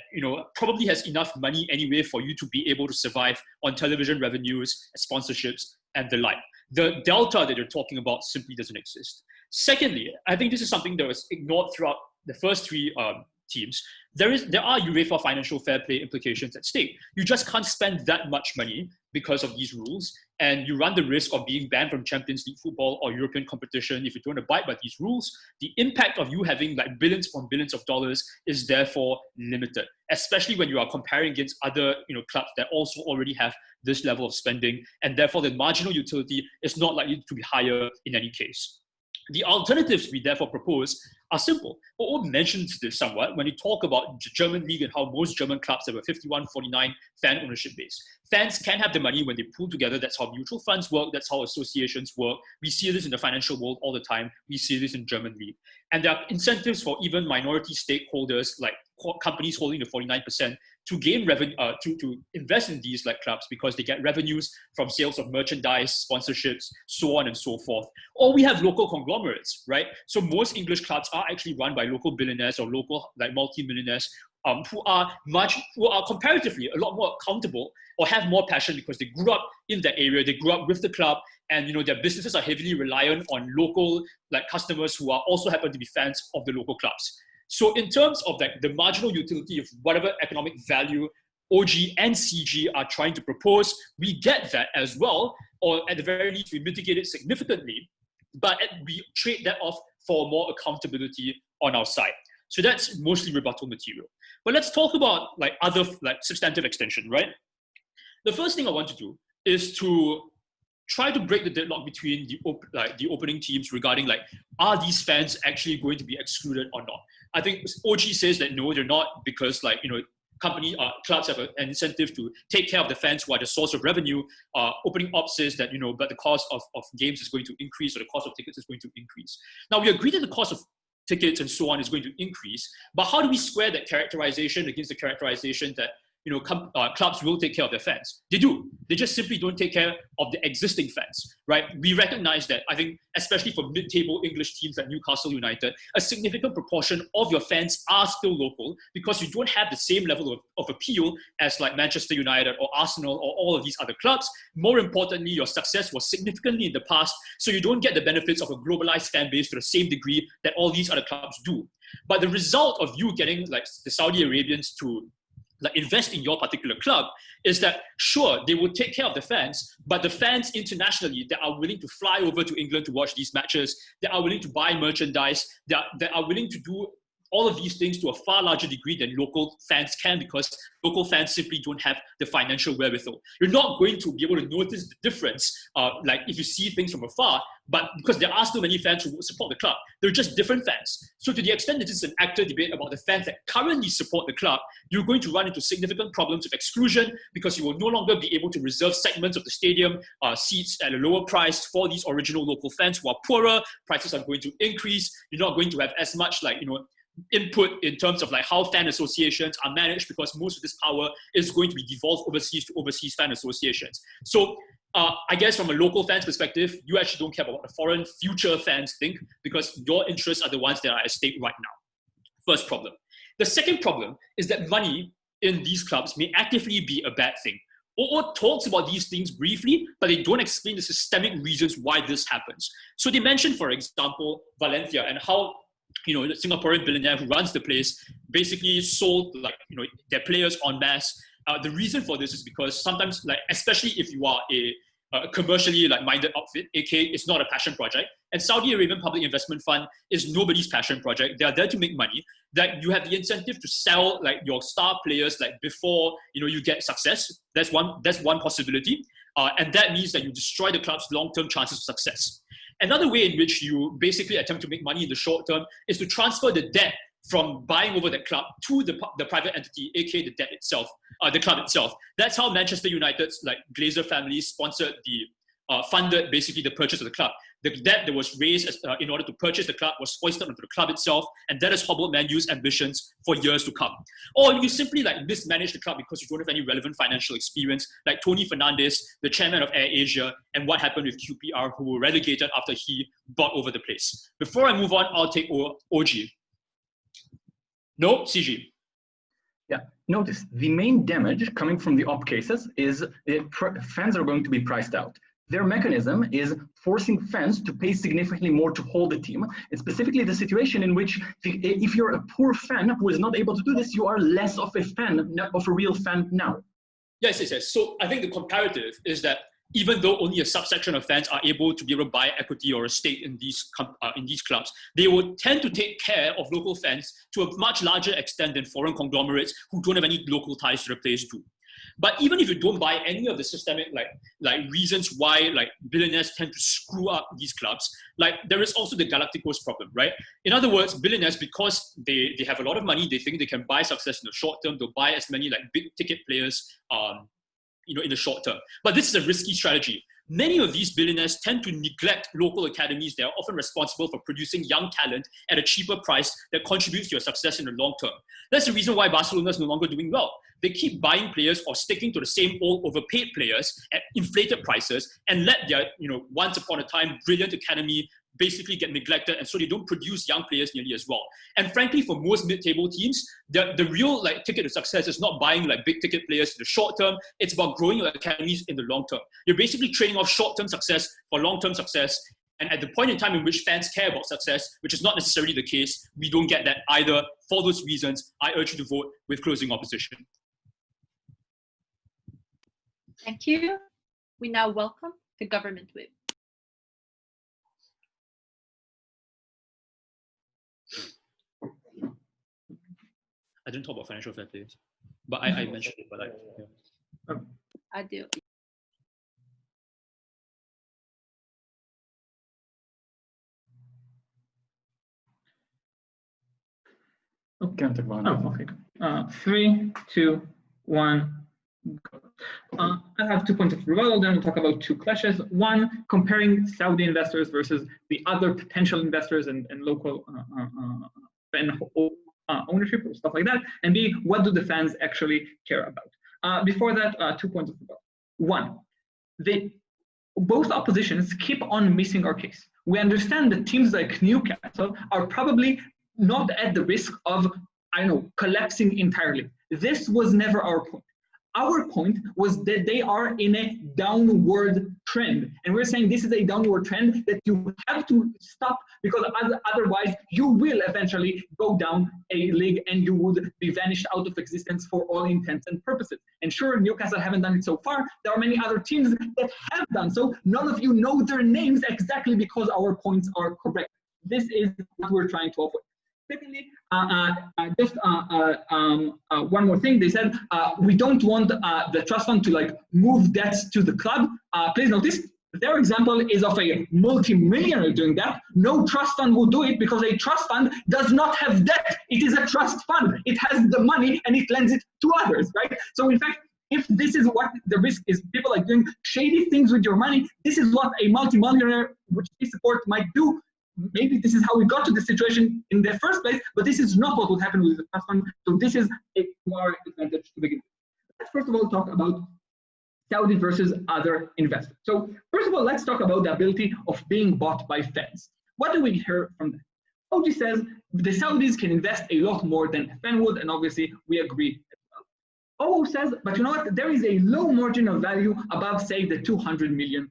probably has enough money anyway for you to be able to survive on television revenues, sponsorships, and the like. The delta that you're talking about simply doesn't exist. Secondly, I think this is something that was ignored throughout the first 3 teams. There are UEFA financial fair play implications at stake. You just can't spend that much money because of these rules, and you run the risk of being banned from Champions League football or European competition if you don't abide by these rules. The impact of you having billions upon billions of dollars is therefore limited, especially when you are comparing against other clubs that also already have this level of spending, and therefore the marginal utility is not likely to be higher in any case. The alternatives we therefore propose are simple. Oud mentions this somewhat when he talk about the German league and how most German clubs have a 51-49 fan ownership base. Fans can have the money when they pool together. That's how mutual funds work. That's how associations work. We see this in the financial world all the time. We see this in German league. And there are incentives for even minority stakeholders like companies holding the 49% to gain revenue, to invest in these clubs because they get revenues from sales of merchandise, sponsorships, so on and so forth. Or we have local conglomerates, right? So most English clubs are actually run by local billionaires or local multi-millionaires who are comparatively a lot more accountable or have more passion because they grew up in that area, they grew up with the club, and their businesses are heavily reliant on local customers who also happen to be fans of the local clubs. So in terms of the marginal utility of whatever economic value OG and CG are trying to propose, we get that as well, or at the very least we mitigate it significantly, but we trade that off for more accountability on our side. So that's mostly rebuttal material. But let's talk about other substantive extension, right? The first thing I want to do is to try to break the deadlock between the opening teams regarding like, are these fans actually going to be excluded or not? I think OG says that no, they're not, because like, clubs have an incentive to take care of the fans who are the source of revenue. Opening up says that, but the cost of games is going to increase, or the cost of tickets is going to increase. Now, we agree that the cost of tickets and so on is going to increase, but how do we square that characterization against the characterization that clubs will take care of their fans? They do. They just simply don't take care of the existing fans, right? We recognize that, I think, especially for mid-table English teams like Newcastle United, a significant proportion of your fans are still local, because you don't have the same level of appeal as like Manchester United or Arsenal or all of these other clubs. More importantly, your success was significantly in the past, so you don't get the benefits of a globalized fan base to the same degree that all these other clubs do. But the result of you getting like the Saudi Arabians to like invest in your particular club is that, sure, they will take care of the fans, but the fans internationally that are willing to fly over to England to watch these matches, that are willing to buy merchandise, that are willing to do all of these things to a far larger degree than local fans can, because local fans simply don't have the financial wherewithal. You're not going to be able to notice the difference, like if you see things from afar, but because there are still many fans who support the club, they're just different fans. So to the extent that this is an active debate about the fans that currently support the club, you're going to run into significant problems of exclusion, because you will no longer be able to reserve segments of the stadium seats at a lower price for these original local fans who are poorer. Prices are going to increase. You're not going to have as much input in terms of like how fan associations are managed, because most of this power is going to be devolved overseas to overseas fan associations. So I guess from a local fan's perspective, you actually don't care about what the foreign future fans think, because your interests are the ones that are at stake right now. First problem. The second problem is that money in these clubs may actively be a bad thing. OO talks about these things briefly, but they don't explain the systemic reasons why this happens. So they mentioned, for example, Valencia, and how the Singaporean billionaire who runs the place basically sold their players en masse. The reason for this is because sometimes, especially if you are a commercially minded outfit, aka it's not a passion project, and Saudi Arabian Public Investment Fund is nobody's passion project. They are there to make money. That you have the incentive to sell your star players before you get success. That's one possibility, and that means that you destroy the club's long-term chances of success. Another way in which you basically attempt to make money in the short term is to transfer the debt from buying over the club to the private entity, aka the debt itself, the club itself. That's how Manchester United's Glazer family sponsored funded basically the purchase of the club. The debt that was raised in order to purchase the club was foisted onto the club itself, and that has hobbled Man U's ambitions for years to come. Or you simply mismanage the club because you don't have any relevant financial experience, like Tony Fernandes, the chairman of Air Asia, and what happened with QPR, who were relegated after he bought over the place. Before I move on, I'll take OG. No, CG. Yeah, notice the main damage coming from the op cases is fans are going to be priced out. Their mechanism is forcing fans to pay significantly more to hold the team. It's specifically the situation in which if you're a poor fan who is not able to do this, you are less of a fan, of a real fan now. Yes. So I think the comparative is that even though only a subsection of fans are able to be able to buy equity or a stake in these clubs, they will tend to take care of local fans to a much larger extent than foreign conglomerates who don't have any local ties to the place do. But even if you don't buy any of the systemic reasons why billionaires tend to screw up these clubs, there is also the Galacticos problem, right? In other words, billionaires, because they have a lot of money, they think they can buy success in the short term. They'll buy as many big ticket players in the short term. But this is a risky strategy. Many of these billionaires tend to neglect local academies that are often responsible for producing young talent at a cheaper price that contributes to your success in the long term. That's the reason why Barcelona is no longer doing well. They keep buying players or sticking to the same old overpaid players at inflated prices and let their, once upon a time brilliant academy basically get neglected, and so they don't produce young players nearly as well. And frankly, for most mid-table teams, the real ticket to success is not buying big ticket players in the short term. It's about growing your academies in the long term. You're basically trading off short-term success for long-term success. And at the point in time in which fans care about success, which is not necessarily the case, we don't get that either. For those reasons, I urge you to vote with closing opposition. Thank you. We now welcome the government whip. I didn't talk about financial fair play, but I mentioned it. But yeah. Adil. Oh, can't take one. Oh, okay. 3, 2, 1. I have 2 points of rebuttal, then we'll talk about 2 clashes. One, comparing Saudi investors versus the other potential investors and local fan ownership or stuff like that. And B, what do the fans actually care about? Before that, 2 points of rebuttal. One, both oppositions keep on missing our case. We understand that teams like Newcastle are probably not at the risk of, I don't know, collapsing entirely. This was never our point. Our point was that they are in a downward trend. And we're saying this is a downward trend that you have to stop, because otherwise you will eventually go down a league and you would be vanished out of existence for all intents and purposes. And sure, Newcastle haven't done it so far. There are many other teams that have done so. None of you know their names exactly because our points are correct. This is what we're trying to avoid. Secondly, just one more thing. They said we don't want the trust fund to like move debts to the club. Please notice their example is of a multi-millionaire doing that. No trust fund will do it because a trust fund does not have debt. It is a trust fund. It has the money and it lends it to others, right? So in fact, if this is what the risk is, people like doing shady things with your money, this is what a multi-millionaire, which we support, might do. Maybe this is how we got to this situation in the first place, but this is not what would happen with the trust fund. So this is a more advantage to begin with. Let's first of all talk about Saudi versus other investors. So first of all, let's talk about the ability of being bought by fans. What do we hear from them? OG says the Saudis can invest a lot more than a fan would, and obviously we agree as well. OO says, but you know what? There is a low margin of value above, say, the 200 million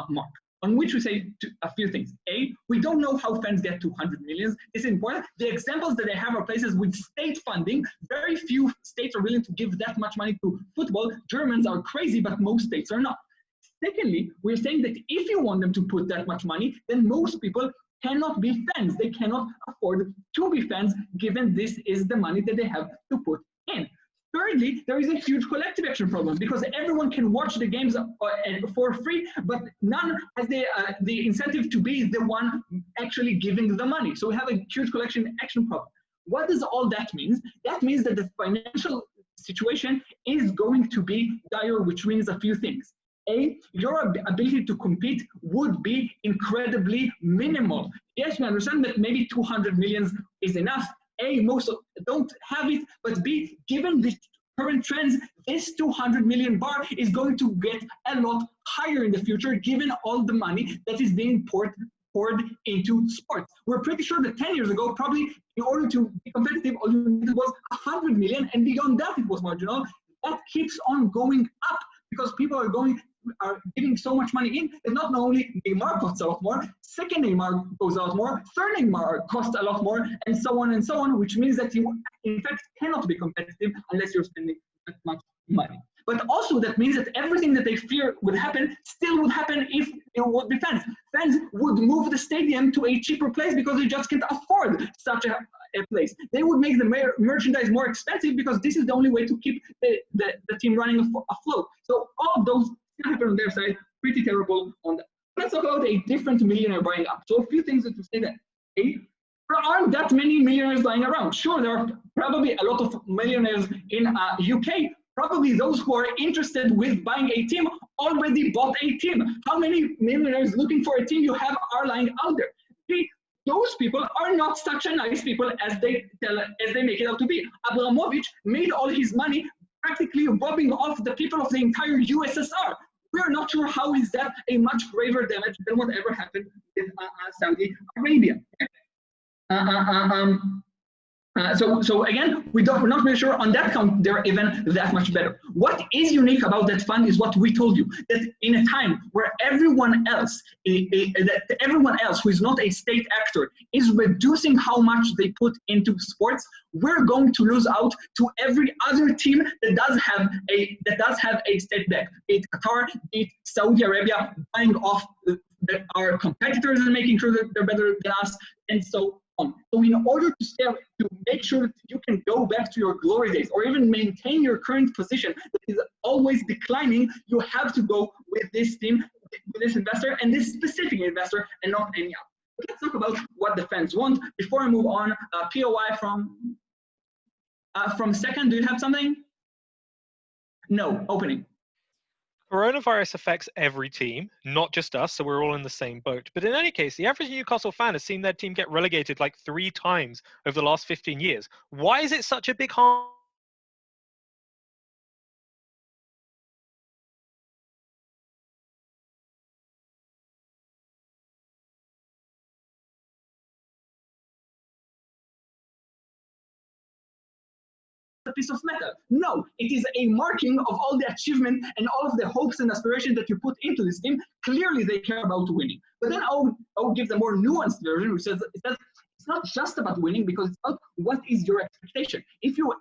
mark. On which we say a few things. A, we don't know how fans get 200 millions. This is important. The examples that they have are places with state funding. Very few states are willing to give that much money to football. Germans are crazy, but most states are not. Secondly, we're saying that if you want them to put that much money, then most people cannot be fans. They cannot afford to be fans, given this is the money that they have to put in. Thirdly, there is a huge collective action problem because everyone can watch the games for free, but none has the incentive to be the one actually giving the money. So we have a huge collective action problem. What does all that mean? That means that the financial situation is going to be dire, which means a few things. A, your ability to compete would be incredibly minimal. Yes, we understand that maybe 200 million is enough. A, most don't have it, but B, given the current trends, this 200 million bar is going to get a lot higher in the future, given all the money that is being poured into sports. We're pretty sure that 10 years ago, probably in order to be competitive, all you needed was 100 million, and beyond that, it was marginal. That keeps on going up because people are giving so much money in that not only Neymar costs a lot more, second Neymar goes a lot more, third Neymar costs a lot more, and so on, which means that you, in fact, cannot be competitive unless you're spending that much money. But also that means that everything that they fear would happen still would happen if it would be fans. Fans would move the stadium to a cheaper place because they just can't afford such a place. They would make the merchandise more expensive because this is the only way to keep the team running afloat. So all of those happen on their side, pretty terrible on that. Let's talk about a different millionaire buying up. So a few things to say that. A, there aren't that many millionaires lying around. Sure, there are probably a lot of millionaires in UK. Probably those who are interested with buying a team already bought a team. How many millionaires looking for a team you have are lying out there? B, those people are not such a nice people as they make it out to be. Abramovich made all his money practically robbing off the people of the entire USSR. We are not sure how is that a much graver damage than whatever happened with Saudi Arabia. So again, we're not really sure on that count they're even that much better. What is unique about that fund is what we told you, that in a time where everyone else who is not a state actor is reducing how much they put into sports, we're going to lose out to every other team that does have a state back. Be it Qatar, be it Saudi Arabia, buying off our competitors and making sure that they're better than us, and so on. So in order to make sure that you can go back to your glory days or even maintain your current position that is always declining, you have to go with this team, with this investor, and this specific investor, and not any other. Let's talk about what the fans want. Before I move on, POI from From second, do you have something? No, opening. Coronavirus affects every team, not just us, so we're all in the same boat. But in any case, the average Newcastle fan has seen their team get relegated like 3 times over the last 15 years. Why is it such a big harm? A piece of metal. No, it is a marking of all the achievement and all of the hopes and aspirations that you put into this team. Clearly, they care about winning. But then I'll give the more nuanced version, which says it's not just about winning, because it's about what is your expectation. If you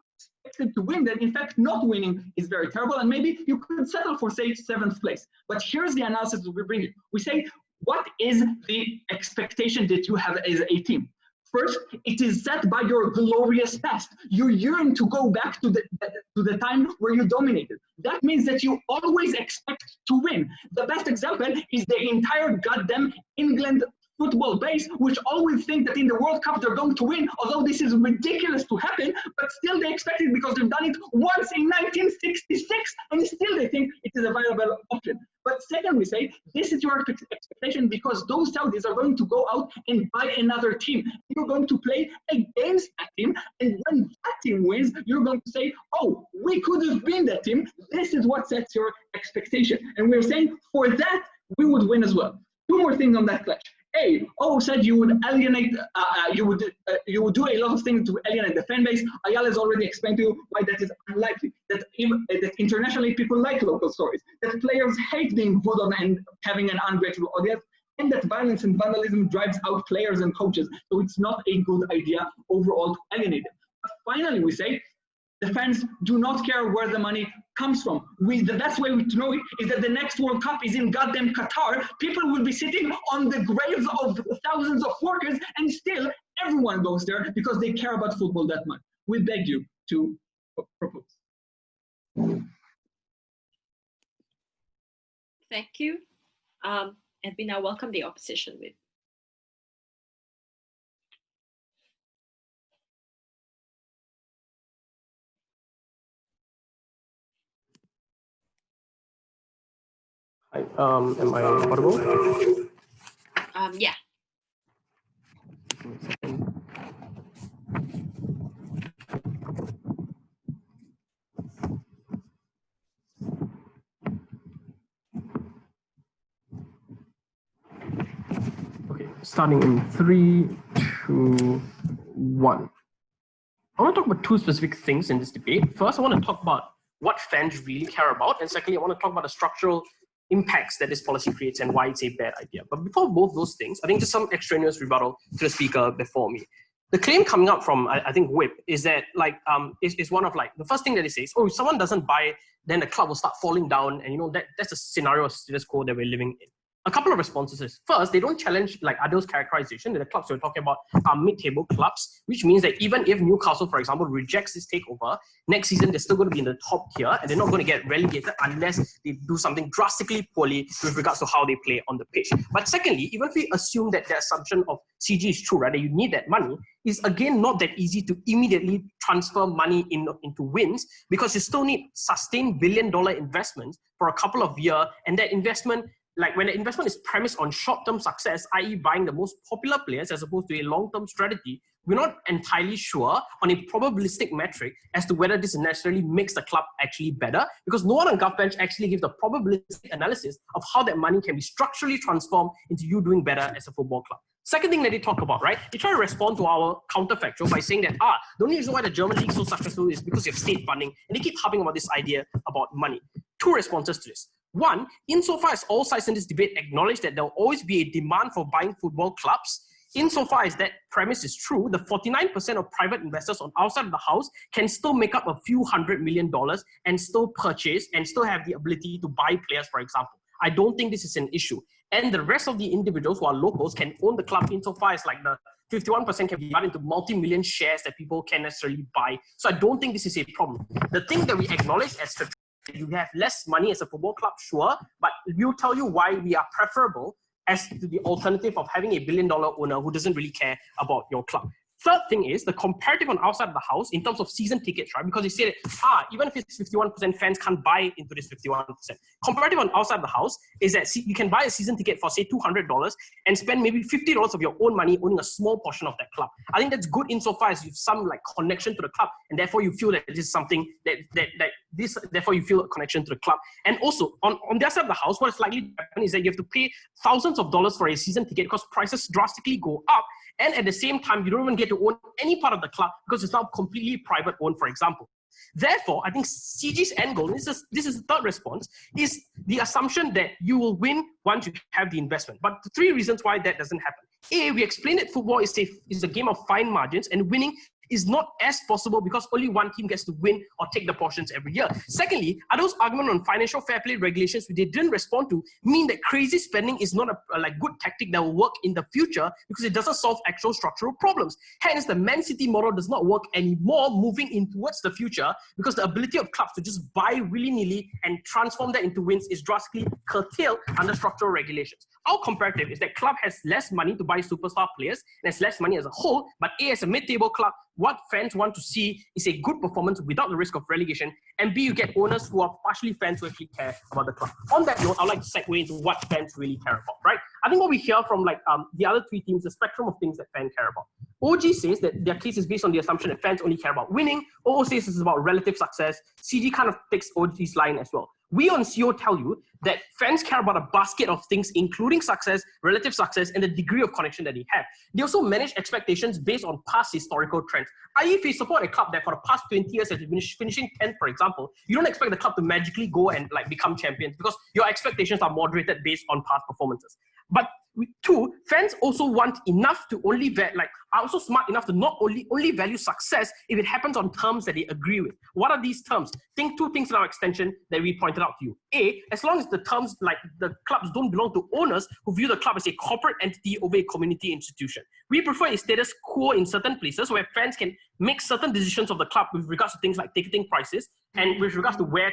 expected to win, then in fact not winning is very terrible, and maybe you could settle for, say, 7th place. But here's the analysis that we bring in. We say, what is the expectation that you have as a team? First, it is set by your glorious past. You yearn to go back to the time where you dominated. That means that you always expect to win. The best example is the entire goddamn England football base, which always think that in the World Cup they're going to win, although this is ridiculous to happen, but still they expect it because they've done it once in 1966, and still they think it is a viable option. But second, we say, this is your expectation because those Saudis are going to go out and buy another team. You're going to play against that team, and when that team wins, you're going to say, oh, we could have been that team. This is what sets your expectation. And we're saying, for that, we would win as well. 2 more things on that clash. Said you would alienate, you would do a lot of things to alienate the fan base. Ayal has already explained to you why that is unlikely. That internationally people like local stories. That players hate being put on and having an ungrateful audience. And that violence and vandalism drives out players and coaches. So it's not a good idea overall to alienate them. But finally, we say, the fans do not care where the money comes from. The best way to know it is that the next World Cup is in goddamn Qatar. People will be sitting on the graves of thousands of workers, and still everyone goes there because they care about football that much. We beg you to propose. Thank you. And we now welcome the opposition with. Hi, am I audible? Yeah. Okay, starting in 3, 2, 1. I want to talk about 2 specific things in this debate. First, I want to talk about what fans really care about, and secondly, I want to talk about the structural impacts that this policy creates and why it's a bad idea. But before both those things, I think just some extraneous rebuttal to the speaker before me. The claim coming up from, I think, Whip is that, like, is one of, like, the first thing that it says, oh, if someone doesn't buy, then the club will start falling down, and, you know, that's a scenario of status quo that we're living in. A couple of responses is, first, they don't challenge, like, Adil's characterization that the clubs we're talking about are mid-table clubs, which means that even if Newcastle, for example, rejects this takeover, next season they're still going to be in the top tier, and they're not going to get relegated unless they do something drastically poorly with regards to how they play on the pitch. But secondly, even if we assume that the assumption of CG is true, right, that you need that money, is again not that easy to immediately transfer money into wins, because you still need sustained billion-dollar investments for a couple of years, and that investment, like when the investment is premised on short-term success, i.e. buying the most popular players as opposed to a long-term strategy, we're not entirely sure on a probabilistic metric as to whether this necessarily makes the club actually better, because no one on GovBench actually gives the probabilistic analysis of how that money can be structurally transformed into you doing better as a football club. Second thing that they talk about, right? They try to respond to our counterfactual by saying that, the only reason why the German league is so successful is because you have state funding, and they keep harping about this idea about money. 2 responses to this. One, insofar as all sides in this debate acknowledge that there will always be a demand for buying football clubs, insofar as that premise is true, the 49% of private investors on our side of the house can still make up a few $100 million and still purchase and still have the ability to buy players, for example. I don't think this is an issue. And the rest of the individuals who are locals can own the club insofar as, like, the 51% can be divided into multi-million shares that people can necessarily buy. So I don't think this is a problem. The thing that we acknowledge as you have less money as a football club, sure, but we'll tell you why we are preferable as to the alternative of having a billion-dollar owner who doesn't really care about your club. Third thing is the comparative on outside of the house in terms of season tickets, right? Because they say that, even if it's 51%, fans can't buy into this 51%. Comparative on outside of the house is that you can buy a season ticket for, say, $200 and spend maybe $50 of your own money owning a small portion of that club. I think that's good insofar as you have some like connection to the club, and therefore you feel that this is something therefore you feel a connection to the club. And also, on the other side of the house, what is likely to happen is that you have to pay thousands of dollars for a season ticket because prices drastically go up. And at the same time, you don't even get to own any part of the club because it's now completely private owned, for example. Therefore, I think CG's end goal, this is the third response, is the assumption that you will win once you have the investment. But the three reasons why that doesn't happen. A, we explained that football is a game of fine margins, and winning is not as possible because only one team gets to win or take the portions every year. Secondly, Adil's argument on financial fair play regulations, which they didn't respond to, mean that crazy spending is not a good tactic that will work in the future because it doesn't solve actual structural problems. Hence, the Man City model does not work anymore moving in towards the future because the ability of clubs to just buy willy-nilly and transform that into wins is drastically curtailed under structural regulations. Our comparative is that club has less money to buy superstar players and has less money as a whole, but A, as a mid-table club, what fans want to see is a good performance without the risk of relegation, and B, you get owners who are partially fans who actually care about the club. On that note, I'd like to segue into what fans really care about, right? I think what we hear from the other three teams, the spectrum of things that fans care about. OG says that their case is based on the assumption that fans only care about winning. OO says this is about relative success. CG kind of takes OG's line as well. We on CO tell you that fans care about a basket of things, including success, relative success, and the degree of connection that they have. They also manage expectations based on past historical trends. I.e., if you support a club that for the past 20 years has been finishing 10th, for example, you don't expect the club to magically go and become champions because your expectations are moderated based on past performances. But two, fans also want enough to are also smart enough to not only value success if it happens on terms that they agree with. What are these terms? Think two things in our extension that we pointed out to you. A, as long as the terms the clubs don't belong to owners who view the club as a corporate entity over a community institution. We prefer a status quo in certain places where fans can make certain decisions of the club with regards to things like ticketing prices and with regards to where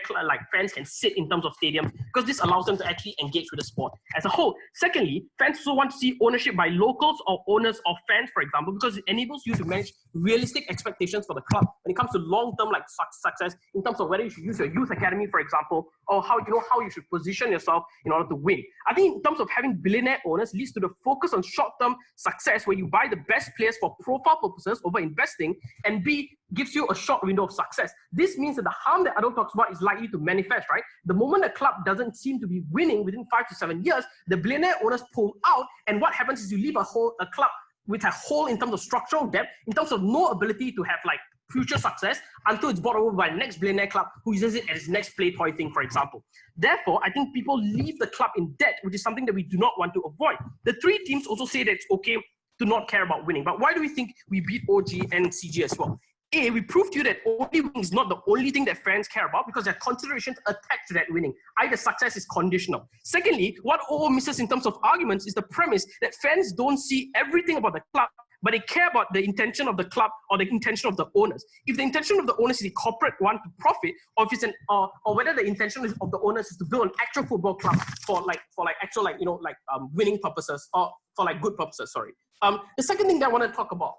fans can sit in terms of stadiums, because this allows them to actually engage with the sport as a whole. Secondly, fans also want to see ownership by locals or owners or fans, for example, because it enables you to manage realistic expectations for the club when it comes to long-term success in terms of whether you should use your youth academy, for example, or how you should position yourself in order to win. I think in terms of having billionaire owners leads to the focus on short-term success where you buy the best players for profile purposes over investing, and B, gives you a short window of success. This means that the harm that Adil talks about is likely to manifest, right? The moment a club doesn't seem to be winning within 5 to 7 years, the billionaire owners pull out, and what happens is you leave a club with a hole in terms of structural depth, in terms of no ability to have future success until it's bought over by the next billionaire club who uses it as his next play toy thing, for example. Therefore, I think people leave the club in debt, which is something that we do not want to avoid. The three teams also say that it's okay to not care about winning. But why do we think we beat OG and CG as well? A, we proved to you that only winning is not the only thing that fans care about because there are considerations attached to that winning. Either success is conditional. Secondly, what OO misses in terms of arguments is the premise that fans don't see everything about the club, but they care about the intention of the club or the intention of the owners. If the intention of the owners is a corporate one to profit, or if it's or whether the intention of the owners is to build an actual football club for actual winning purposes or for good purposes. Sorry. The second thing that I want to talk about.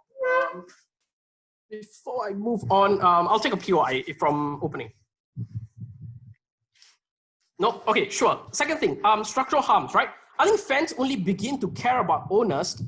Before I move on, I'll take a POI from opening. No? Okay, sure. Second thing, structural harms, right? I think fans only begin to care about owners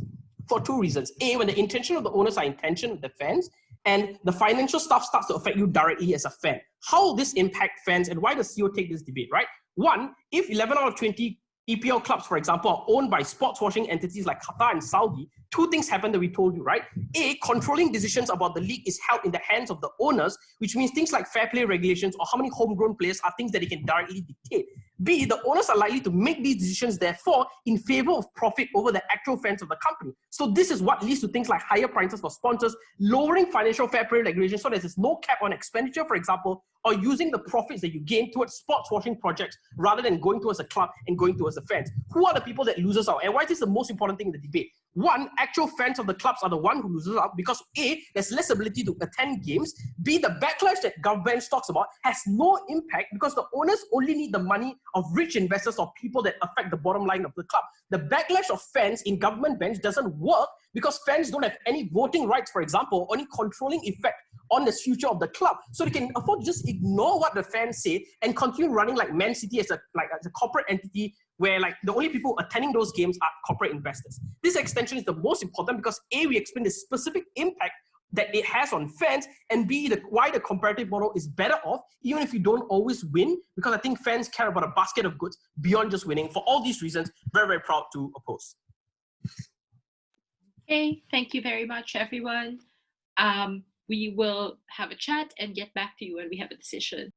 for two reasons. A, when the intention of the owners are intention of the fans, and the financial stuff starts to affect you directly as a fan. How will this impact fans, and why does CEO take this debate, right? One, if 11 out of 20 EPL clubs, for example, are owned by sports washing entities like Qatar and Saudi, two things happen that we told you, right? A, controlling decisions about the league is held in the hands of the owners, which means things like fair play regulations or how many homegrown players are things that they can directly dictate. B, the owners are likely to make these decisions, therefore, in favor of profit over the actual fans of the company. So this is what leads to things like higher prices for sponsors, lowering financial fair play regulations so that there's no cap on expenditure, for example, or using the profits that you gain towards sports washing projects rather than going towards a club and going towards the fans. Who are the people that loses out? And why is this the most important thing in the debate? One, actual fans of the clubs are the one who loses out because A, there's less ability to attend games. B, the backlash that government talks about has no impact because the owners only need the money of rich investors or people that affect the bottom line of the club. The backlash of fans in government bench doesn't work because fans don't have any voting rights, for example, or any controlling effect on the future of the club. So they can afford to just ignore what the fans say and continue running like Man City as a corporate entity where like the only people attending those games are corporate investors. This extension is the most important because A, we explain the specific impact that it has on fans, and B, why the comparative model is better off, even if you don't always win, because I think fans care about a basket of goods beyond just winning. For all these reasons, very, very proud to oppose. Okay, thank you very much, everyone. We will have a chat and get back to you when we have a decision.